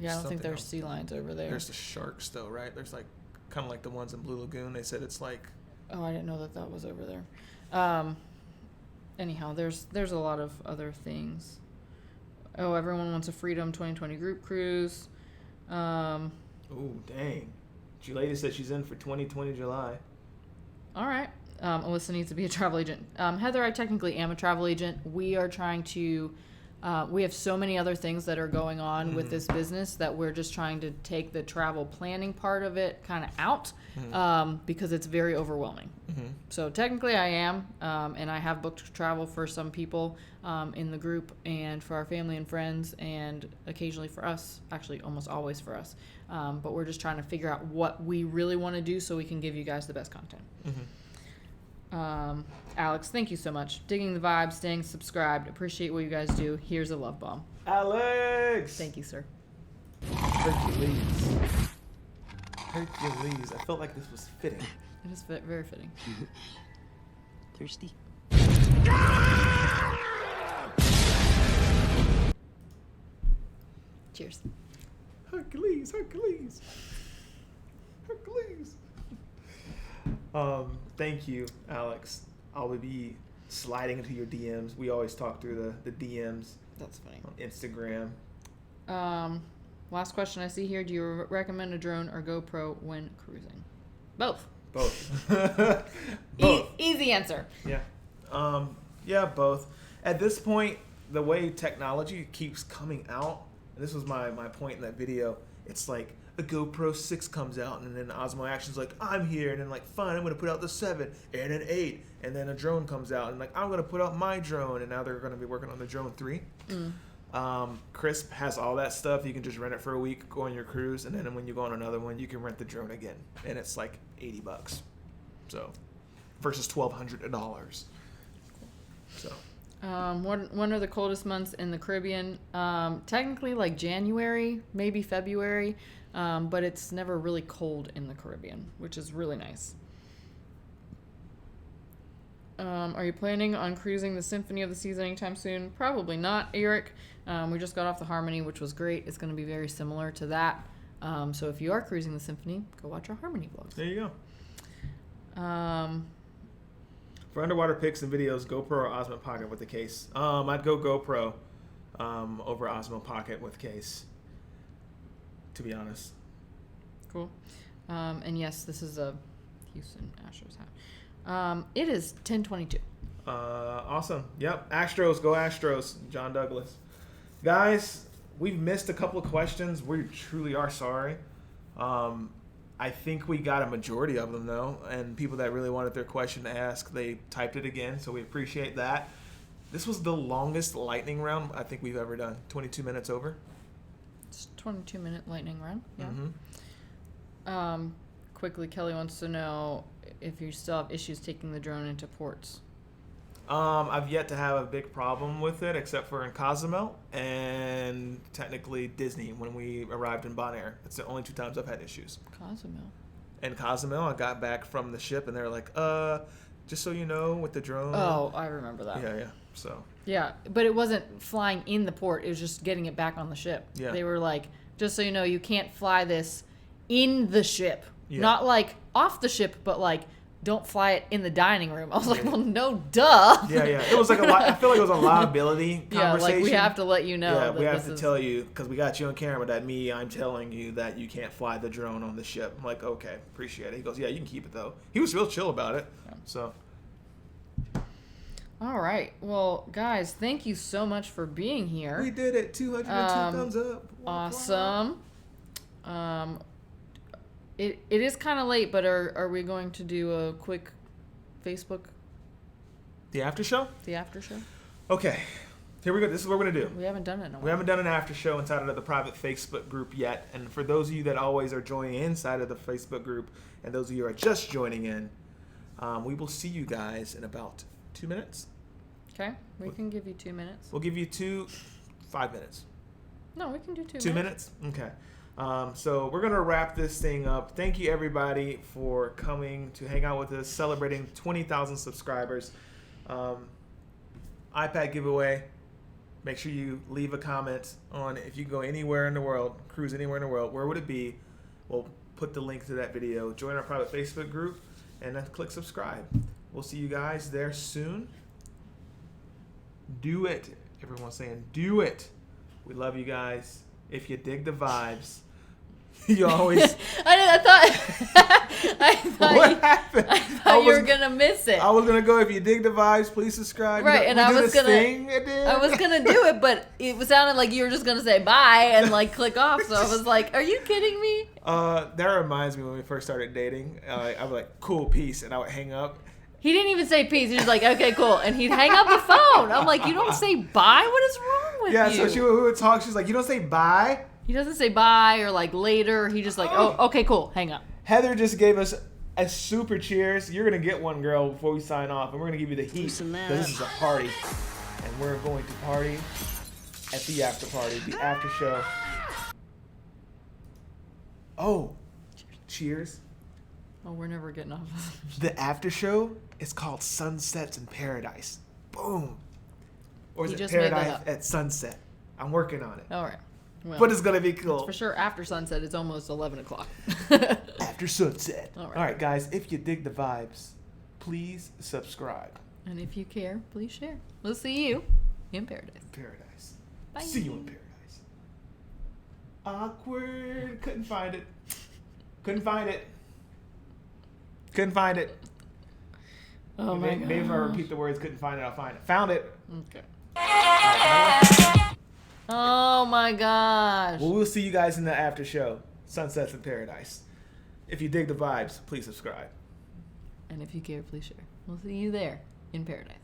Yeah, I don't think there's sea lions over there. There's the sharks though, right? There's like kind of like the ones in Blue Lagoon. They said it's like. Oh, I didn't know that was over there. Anyhow, there's a lot of other things. Oh, everyone wants a Freedom 2020 group cruise. Oh, dang. Lady said she's in for 2020 July. All right. Alyssa needs to be a travel agent. Heather, I technically am a travel agent. We are trying to... we have so many other things that are going on with this business that we're just trying to take the travel planning part of it kind of out because it's very overwhelming. So technically I am, and I have booked travel for some people in the group and for our family and friends and occasionally for us, actually almost always for us. But we're just trying to figure out what we really want to do so we can give you guys the best content. Alex, thank you so much. Digging the vibe, staying subscribed. Appreciate what you guys do. Here's a love bomb. Alex! Thank you, sir. Hercules. I felt like this was fitting. It is very fitting. Thirsty? Cheers. Hercules. Thank you, Alex. I'll be sliding into your DMs. We always talk through the DMs. That's funny. On Instagram. Last question I see here. Do you recommend a drone or GoPro when cruising? Both. Both. Easy answer. Yeah. Yeah, both. At this point, the way technology keeps coming out, and this was my point in that video, it's like a GoPro 6 comes out, and then Osmo Action's like, I'm here, and then like, fine, I'm going to put out the 7 and an 8, and then a drone comes out, and like, I'm going to put out my drone, and now they're going to be working on the drone 3. Crisp has all that stuff. You can just rent it for a week, go on your cruise, and then when you go on another one, you can rent the drone again, and it's like $80. So, versus $1,200. So. When are the coldest months in the Caribbean? Technically like January, maybe February, but it's never really cold in the Caribbean, which is really nice. Are you planning on cruising the Symphony of the Seas anytime soon? Probably not, Eric. We just got off the Harmony, which was great. It's going to be very similar to that. So if you are cruising the Symphony, go watch our Harmony vlogs. There you go. For underwater pics and videos, GoPro or Osmo Pocket with the case? I'd go GoPro over Osmo Pocket with case, to be honest. Cool. And yes, this is a Houston Astros hat. It is 10:22. Awesome. Yep. Astros, go Astros. John Douglas. Guys, we've missed a couple of questions. We truly are sorry. I think we got a majority of them, though. And people that really wanted their question asked, they typed it again. So we appreciate that. This was the longest lightning round I think we've ever done. 22 minutes over. It's a 22-minute lightning round. Yeah. Mm-hmm. Quickly, Kelly wants to know if you still have issues taking the drone into ports. I've yet to have a big problem with it, except for in Cozumel and technically Disney when we arrived in Bonaire. It's the only 2 times I've had issues. Cozumel. In Cozumel, I got back from the ship and they were like, just so you know, with the drone. Oh, I remember that. Yeah. So. Yeah, but it wasn't flying in the port. It was just getting it back on the ship. Yeah. They were like, just so you know, you can't fly this in the ship. Yeah. Not like off the ship, but like don't fly it in the dining room. I was like, well, no, duh. Yeah. It was like I feel like it was a liability conversation. Yeah, like we have to let you know. Yeah, we have this to is... tell you, because we got you on camera, that I'm telling you that you can't fly the drone on the ship. I'm like, okay, appreciate it. He goes, yeah, you can keep it, though. He was real chill about it. Yeah. So. All right. Well, guys, thank you so much for being here. We did it. 202 thumbs up. Awesome. It is kind of late, but are we going to do a quick Facebook? The after show? The after show? Okay. Here we go. This is what we're going to do. We haven't done it in a while. We haven't done an after show inside of the private Facebook group yet. And for those of you that always are joining inside of the Facebook group, and those of you who are just joining in, we will see you guys in about 2 minutes. Okay. We can give you 2 minutes. We'll give you 5 minutes. No, we can do 2 minutes. 2 minutes? Okay. So we're going to wrap this thing up. Thank you, everybody, for coming to hang out with us, celebrating 20,000 subscribers. iPad giveaway. Make sure you leave a comment on if you can go anywhere in the world, cruise anywhere in the world, where would it be? We'll put the link to that video. Join our private Facebook group and then click subscribe. We'll see you guys there soon. Do it. Everyone's saying do it. We love you guys. If you dig the vibes, you always. I thought What happened? I thought you were gonna miss it. I was gonna go. If you dig the vibes, please subscribe. Right, and I was gonna. I I was gonna do it, but it sounded like you were just gonna say bye and like click off. So I was like, "Are you kidding me?" That reminds me when we first started dating. I was like, "Cool, peace," and I would hang up. He didn't even say peace. He was like, "Okay, cool," and he'd hang up the phone. I'm like, "You don't say bye? What is wrong with you?" Yeah, so we would talk. She's like, "You don't say bye." He doesn't say bye or like later. He just like, "Oh, okay, cool, hang up." Heather just gave us a super cheers. You're gonna get one, girl, before we sign off, and we're gonna give you the heat. Loosen that This is a party, and we're going to party at the after party, the after show. Oh, cheers! Oh, we're never getting off. The after show is called Sunsets in Paradise. Boom. Or is You it just made that Paradise up. at Sunset? I'm working on it, All right. Well, but it's gonna be cool. for sure, after sunset, it's almost 11 o'clock. After sunset. All right. All right, guys. If you dig the vibes, please subscribe. And if you care, please share. We'll see you in paradise. Paradise. Bye. See you in paradise. Awkward. Couldn't find it. Couldn't find it. Couldn't find it. Oh my god. Maybe if I repeat the words, couldn't find it, I'll find it. Found it. Okay. Oh my gosh. Well, we'll see you guys in the after show. Sunsets in Paradise. If you dig the vibes, please subscribe. And if you care, please share. We'll see you there in paradise.